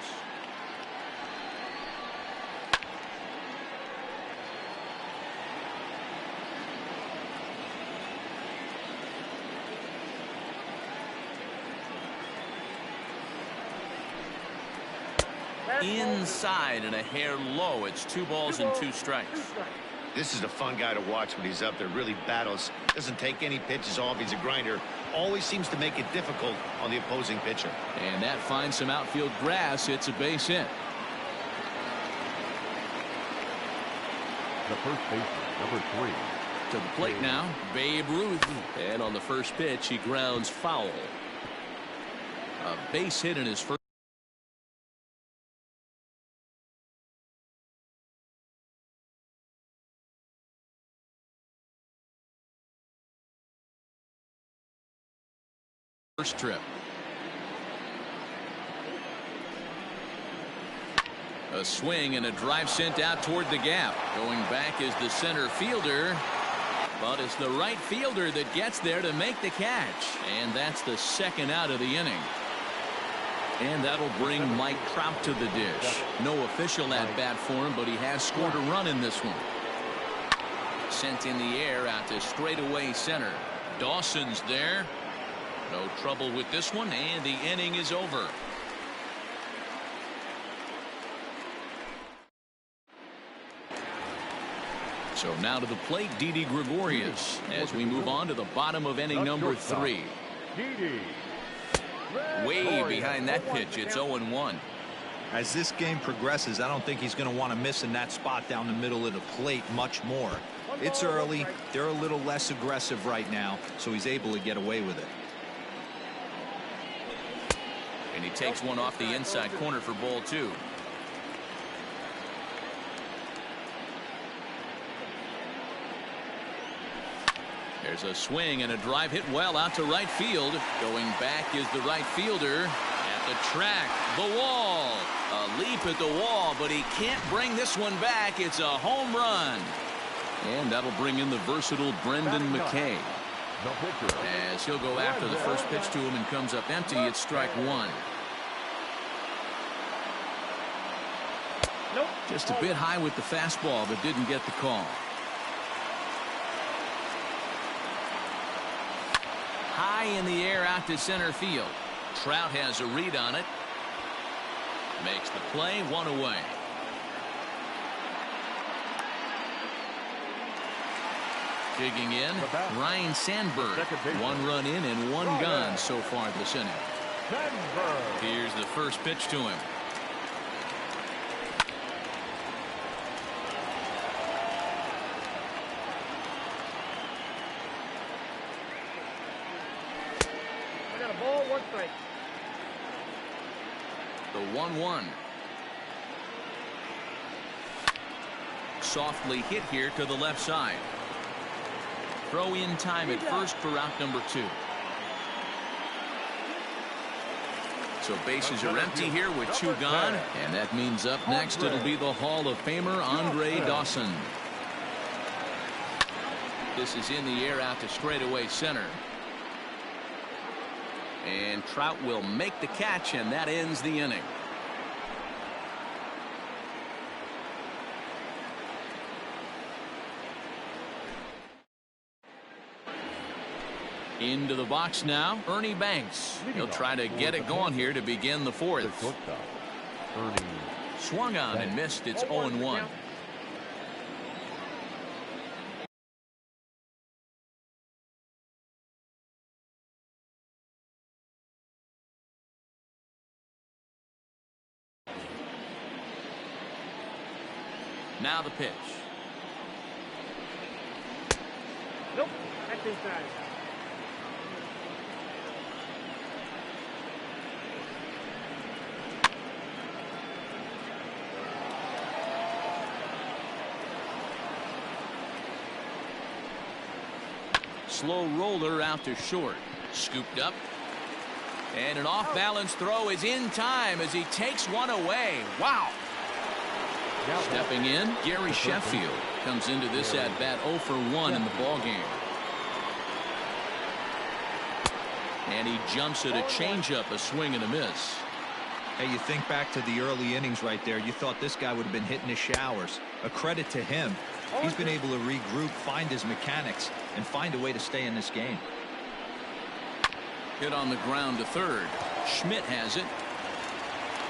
Inside and a hair low. It's 2 balls and 2 strikes. This is a fun guy to watch when he's up there. Really battles. Doesn't take any pitches off. He's a grinder. Always seems to make it difficult on the opposing pitcher. And that finds some outfield grass. It's a base hit. The first baseman, number 3. To the plate now, Babe Ruth. And on the first pitch, he grounds foul. A base hit in his first. First trip. A swing and a drive sent out toward the gap. Going back is the center fielder. But it's the right fielder that gets there to make the catch. And that's the second out of the inning. And that'll bring Mike Trout to the dish. No official at bat for him, but he has scored a run in this one. Sent in the air out to straightaway center. Dawson's there. No trouble with this one, and the inning is over. So now to the plate, Didi Gregorius, as we move on to the bottom of inning number 3. Way behind that pitch, it's 0-1. As this game progresses, I don't think he's going to want to miss in that spot down the middle of the plate much more. It's early. They're a little less aggressive right now, so he's able to get away with it. And he takes one off the inside corner for ball 2. There's a swing and a drive hit well out to right field. Going back is the right fielder. At the track, the wall. A leap at the wall, but he can't bring this one back. It's a home run. And that'll bring in the versatile Brendan McKay. As he'll go after the first pitch to him and comes up empty, it's strike 1. Just a bit high with the fastball, but didn't get the call. High in the air out to center field. Trout has a read on it. Makes the play, 1 away. Digging in, Ryan Sandberg. 1 run in and 1 gone so far this inning. Here's the first pitch to him. The 1-1. Softly hit here to the left side. Throw in time at first for out number 2. So bases are empty here with 2 gone. And that means up next it'll be the Hall of Famer Andre Dawson. This is in the air out to straightaway center. And Trout will make the catch, and that ends the inning. Into the box now, Ernie Banks. He'll try to get it going here to begin the 4th. Swung on and missed. It's 0-1. Now the pitch. Nope, that's inside. Slow roller out to short. Scooped up. And an off-balance throw is in time as he takes one away. Wow. Stepping in, Gary Sheffield comes into this at-bat 0 for 1 in the ballgame. And he jumps at a changeup, a swing and a miss. Hey, you think back to the early innings right there. You thought this guy would have been hitting his showers. A credit to him. He's been able to regroup, find his mechanics, and find a way to stay in this game. Hit on the ground to third. Schmidt has it.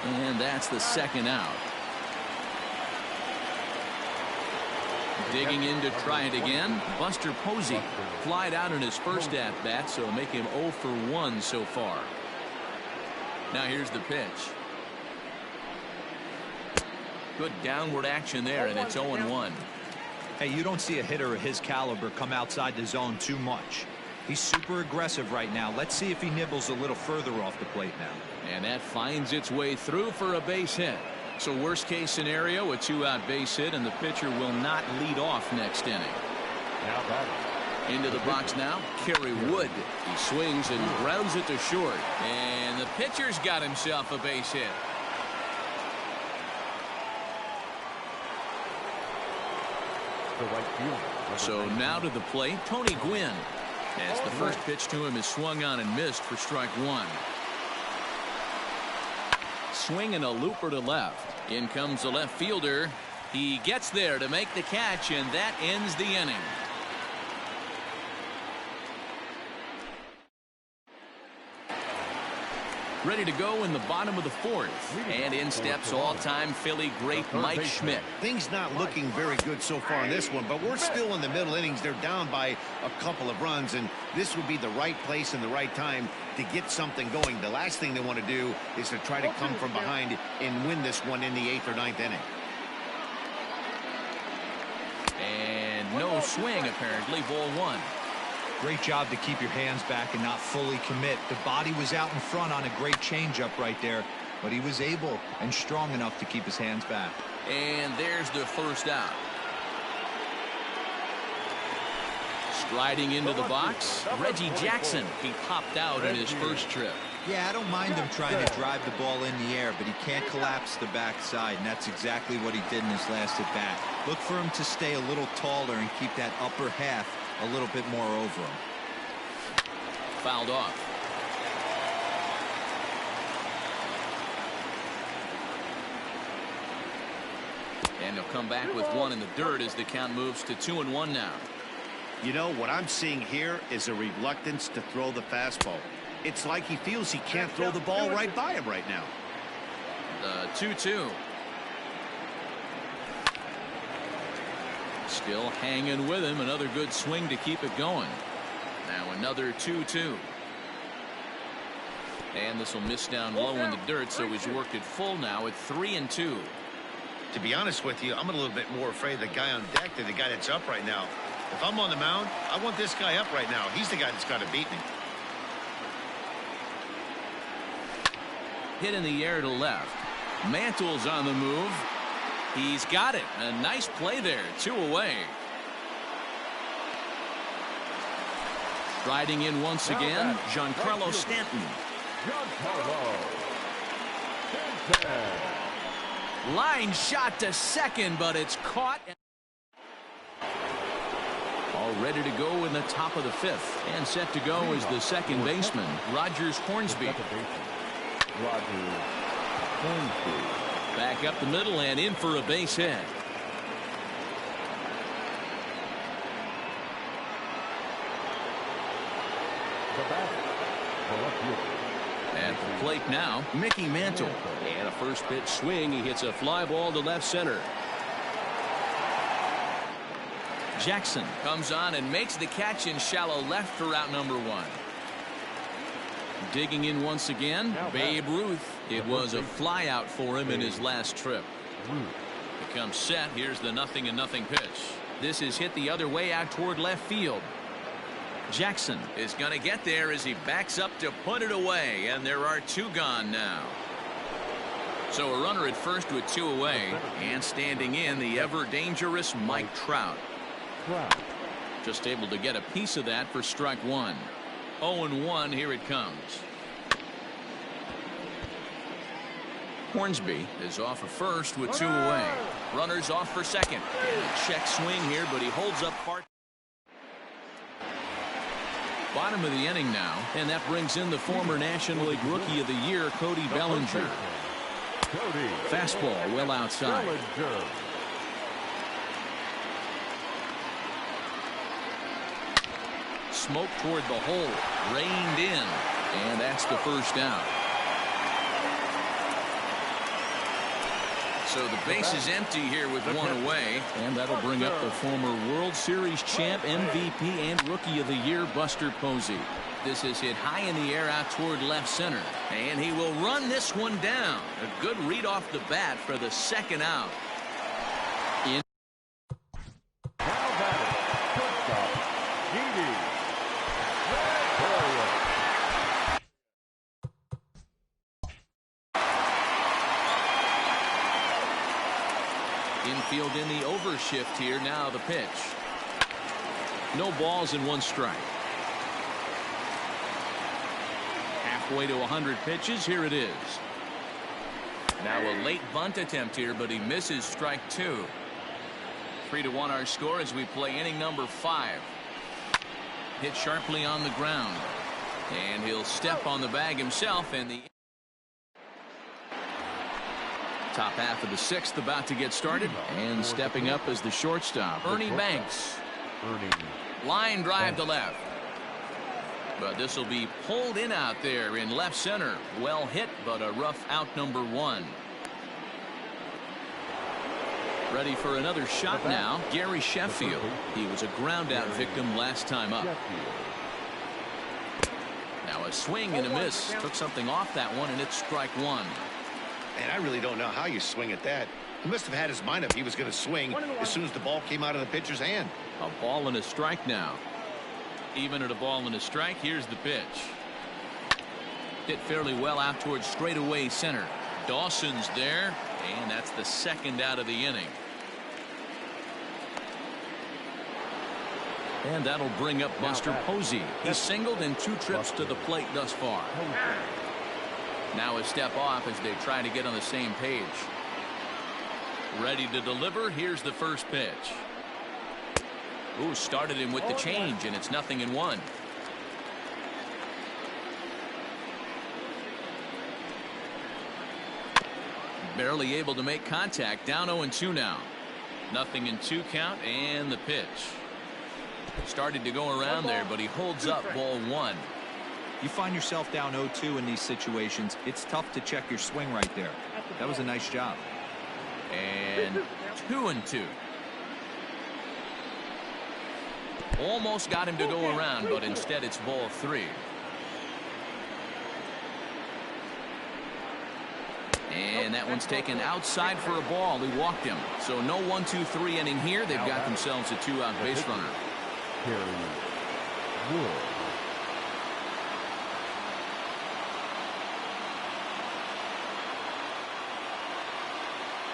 And that's the second out. Digging in to try it again. Buster Posey flied out in his first at-bat, so make him 0 for 1 so far. Now here's the pitch. Good downward action there, and it's 0-1. Hey, you don't see a hitter of his caliber come outside the zone too much. He's super aggressive right now. Let's see if he nibbles a little further off the plate now. And that finds its way through for a base hit. So worst case scenario, a 2-out base hit, and the pitcher will not lead off next inning. Into the box now, Kerry Wood. He swings and grounds it to short. And the pitcher's got himself a base hit. the right fielder. So now to the plate, Tony Gwynn. As the first pitch to him is swung on and missed for strike one. Swing and a looper to left. In comes the left fielder. He gets there to make the catch, and that ends the inning. Ready to go in the bottom of the fourth. And in steps all-time Philly great Mike Schmidt. Things not looking very good so far in this one, but we're still in the middle innings. They're down by a couple of runs, and this would be the right place and the right time to get something going. The last thing they want to do is to try to come from behind and win this one in the 8th or 9th inning. And no swing, apparently. Ball one. Great job to keep your hands back and not fully commit. The body was out in front on a great changeup right there, but he was able and strong enough to keep his hands back. And there's the first out. Striding into the box, Reggie Jackson. He popped out in his first trip. Yeah, I don't mind him trying to drive the ball in the air, but he can't collapse the backside, and that's exactly what he did in his last at bat. Look for him to stay a little taller and keep that upper half a little bit more over him. Fouled off. And he'll come back with one in the dirt as the count moves to 2-1 now. You know, what I'm seeing here is a reluctance to throw the fastball. It's like he feels he can't throw the ball right by him right now. The 2-2. Still hanging with him. Another good swing to keep it going. Now another 2-2. And this will miss down low in the dirt, so he's worked it full now at 3-2. To be honest with you, I'm a little bit more afraid of the guy on deck than the guy that's up right now. If I'm on the mound, I want this guy up right now. He's the guy that's got to beat me. Hit in the air to left. Mantle's on the move. He's got it. A nice play there. 2 away. Striding in once again, Giancarlo Stanton. Giancarlo Stanton. Line shot to second, but it's caught. All ready to go in the top of the 5th. And set to go is the second baseman, Rogers Hornsby. Rogers Hornsby. Back up the middle and in for a base hit. The batter, the left fielder. At the plate now, Mickey Mantle. And a first pitch swing. He hits a fly ball to left center. Jackson comes on and makes the catch in shallow left for out number 1. Digging in once again, Babe Ruth. It was a fly out for him in his last trip. He comes set. Here's the 0-0 pitch. This is hit the other way out toward left field. Jackson is going to get there as he backs up to put it away, and there are 2 gone now. So a runner at first with 2 away, and standing in the ever dangerous Mike Trout. Just able to get a piece of that for strike 1. 0-1. Here it comes. Hornsby is off of first with 2 away. Runners off for second. And a check swing here, but he holds up part. Bottom of the inning now, and that brings in the former National League Rookie of the Year, Cody Bellinger. Fastball well outside. Smoke toward the hole, reined in, and that's the first out. So the base is empty here with 1 away, and that'll bring up the former World Series champ, MVP, and Rookie of the Year, Buster Posey. This is hit high in the air out toward left center, and he will run this one down. A good read off the bat for the second out. Infield in the overshift here. Now the pitch. No balls and 1 strike. Halfway to 100 pitches. Here it is. Now a late bunt attempt here, but he misses strike 2. 3-1 our score as we play inning number 5. Hit sharply on the ground. And he'll step on the bag himself, and the top half of the 6th about to get started. And stepping up as the shortstop, Ernie Banks. Line drive to left. But this will be pulled in out there in left center. Well hit, but a rough out, number 1. Ready for another shot now, Gary Sheffield. He was a ground out victim last time up. Now a swing and a miss. Took something off that one, and it's strike 1. And I really don't know how you swing at that. He must have had his mind up he was going to swing as soon as the ball came out of the pitcher's hand. A ball and a strike now. Even at a ball and a strike, here's the pitch. Hit fairly well out towards straightaway center. Dawson's there, and that's the 2nd out of the inning. And that'll bring up Buster Posey. He's singled in 2 trips to the plate thus far. Now a step off as they try to get on the same page. Ready to deliver. Here's the first pitch. Ooh, started him with the change, and it's 0-1. Barely able to make contact. Down 0-2 now. 0-2 count, and the pitch. Started to go around there, but he holds up ball 1. You find yourself down 0-2 in these situations, it's tough to check your swing right there. That was a nice job. And 2-2. Almost got him to go around, but instead it's ball 3. And that one's taken outside for a ball. He walked him. So no 1-2-3 inning here. They've got themselves a 2-out base runner.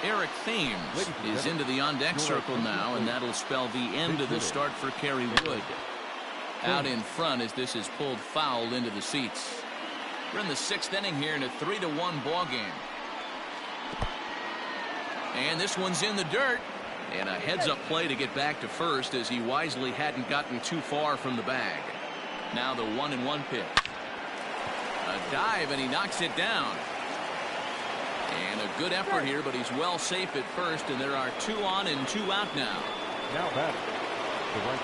Eric Thames is into the on-deck circle now, and that'll spell the end of the start for Kerry Wood. Out in front as this is pulled foul into the seats. We're in the 6th inning here in a 3-1 ball game. And this one's in the dirt. And a heads-up play to get back to first as he wisely hadn't gotten too far from the bag. Now the 1-1 pitch. A dive, and he knocks it down. And a good effort here, but he's well safe at first, and there are 2 on and 2 out now.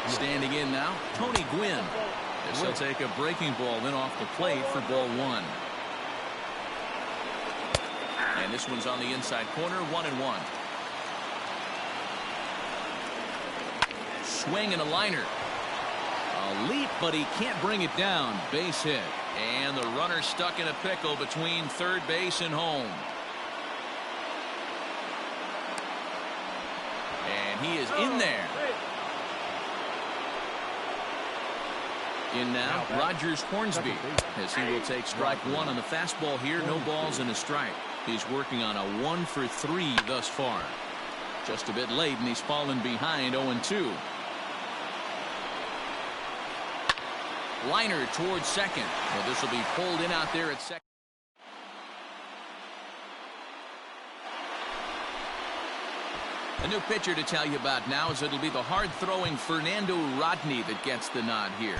Standing in now, Tony Gwynn. This will take a breaking ball in off the plate for ball 1. And this one's on the inside corner, 1-1. Swing and a liner. A leap, but he can't bring it down. Base hit. And the runner stuck in a pickle between third base and home. And he is in there. In now, Rogers Hornsby, as he will take strike 1 on the fastball here. No balls and a strike. He's working on a 1 for 3 thus far. Just a bit late, and he's fallen behind 0-2. Liner towards second. Well, this will be pulled in out there at second. A new pitcher to tell you about now is it'll be the hard-throwing Fernando Rodney that gets the nod here.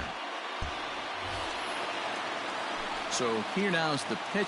So here now is the pitch.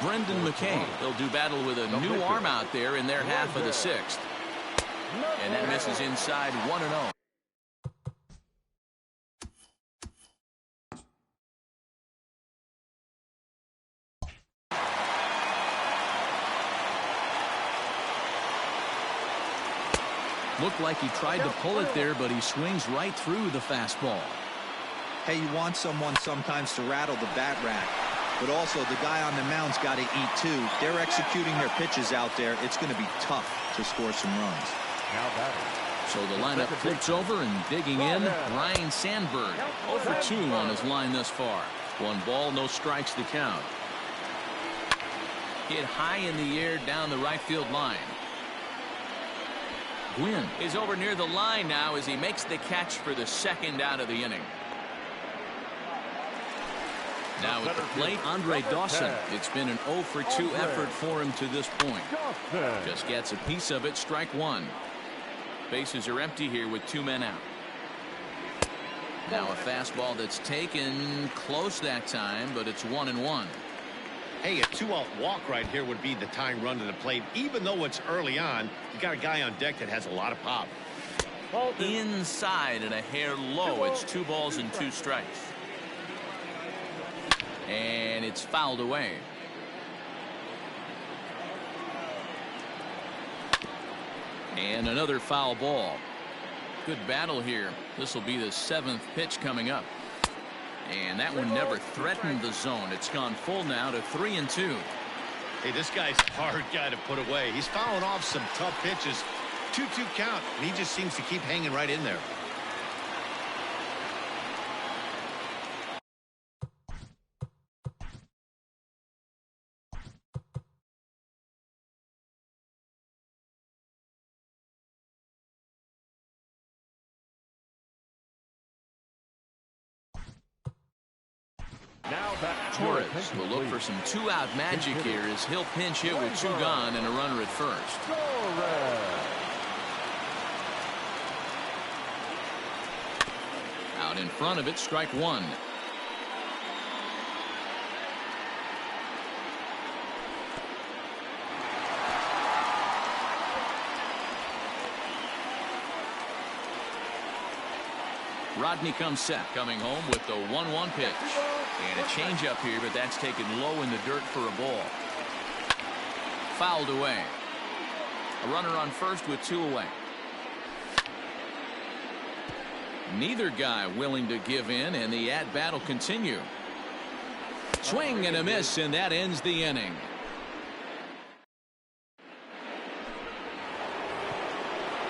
Brendan McKay. They'll do battle with a new arm out there in their half of the 6th. And that misses inside 1-0. Looked like he tried to pull it there, but he swings right through the fastball. Hey, you want someone sometimes to rattle the bat rack, but also the guy on the mound's got to eat too. They're executing their pitches out there. It's going to be tough to score some runs. Now batting. So the lineup flips over and digging in, Ryan Sandberg. 0 for 2 on his line thus far. 1 ball, no strikes to count. Hit high in the air down the right field line. Gwynn is over near the line now as he makes the catch for the 2nd out of the inning. Now at the plate, Andre Dawson. It's been an 0 for 2 effort for him to this point. Just gets a piece of it, strike 1. Bases are empty here with 2 men out. Now a fastball that's taken close that time, but it's 1-1. Hey, a 2-out walk right here would be the tying run to the plate. Even though it's early on, you got a guy on deck that has a lot of pop. Inside and a hair low. It's 2 balls and 2 strikes. And it's fouled away. And another foul ball. Good battle here. This will be the 7th pitch coming up. And that one never threatened the zone. It's gone full now to 3-2. Hey, this guy's a hard guy to put away. He's fouling off some tough pitches. 2-2 count, and he just seems to keep hanging right in there. Torres will look for some 2-out magic here as he'll pinch hit with 2 gone and a runner at first. Out in front of it, strike 1. Rodney comes set, coming home with the 1-1 pitch. And a changeup here, but that's taken low in the dirt for a ball. Fouled away. A runner on first with 2 away. Neither guy willing to give in, and the at-bat will continue. Swing and a miss, and that ends the inning.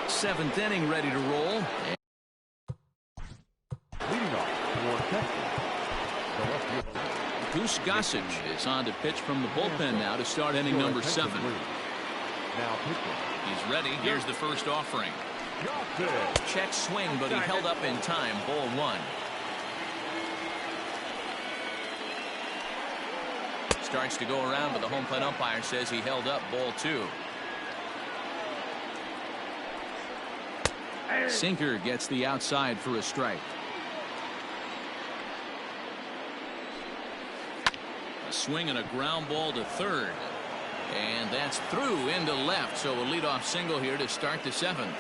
Seventh inning ready to roll. Leading off for Texas. Goose Gossage is on to pitch from the bullpen now to start inning number 7. Now pitching. He's ready. Here's the first offering. Check swing, but he held up in time. Ball 1. Starts to go around, but the home plate umpire says he held up. Ball 2. Sinker gets the outside for a strike. A swing and a ground ball to third. And that's through into left. So a leadoff single here to start the 7th.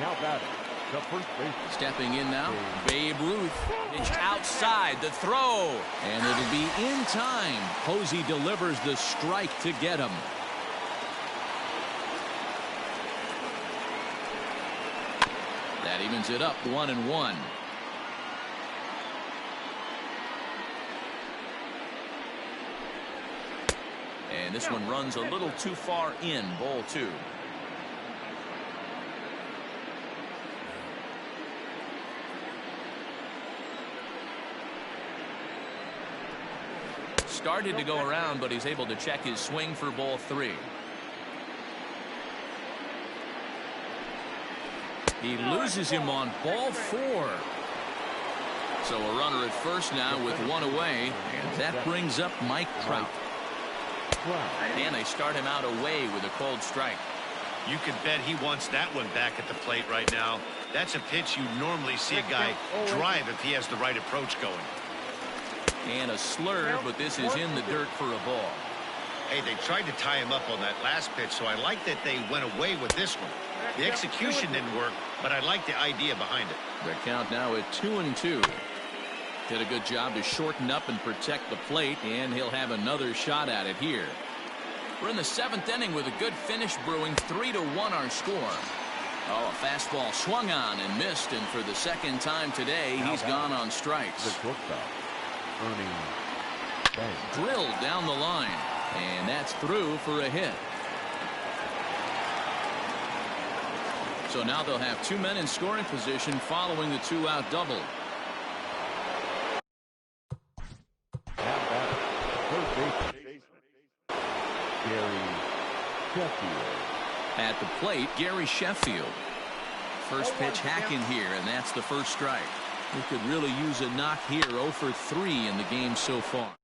Now batting, the first baseman. Stepping in now, Babe Ruth. Pitch outside, the throw. And it'll be in time. Posey delivers the strike to get him. That evens it up 1-1. And this one runs a little too far in. Ball 2. Started to go around, but he's able to check his swing for ball 3. He loses him on ball 4. So a runner at first now with 1 away, and that brings up Mike Trout. And they start him out away with a cold strike. You can bet he wants that one back at the plate right now. That's a pitch you normally see a guy drive if he has the right approach going. And a slur, but this is in the dirt for a ball. Hey, they tried to tie him up on that last pitch, so I like that they went away with this one. The execution didn't work, but I like the idea behind it. The count now at 2-2. Did a good job to shorten up and protect the plate, and he'll have another shot at it here. We're in the 7th inning with a good finish brewing. 3-1 our score. Oh, a fastball swung on and missed, and for the second time today, he's gone on strikes. The shortstop, Ernie Banks. Drilled down the line, and that's through for a hit. So now they'll have 2 men in scoring position following the 2-out double. Third baseman, Gary Sheffield. At the plate, Gary Sheffield. First pitch hacking here, and that's the first strike. He could really use a knock here. 0 for 3 in the game so far.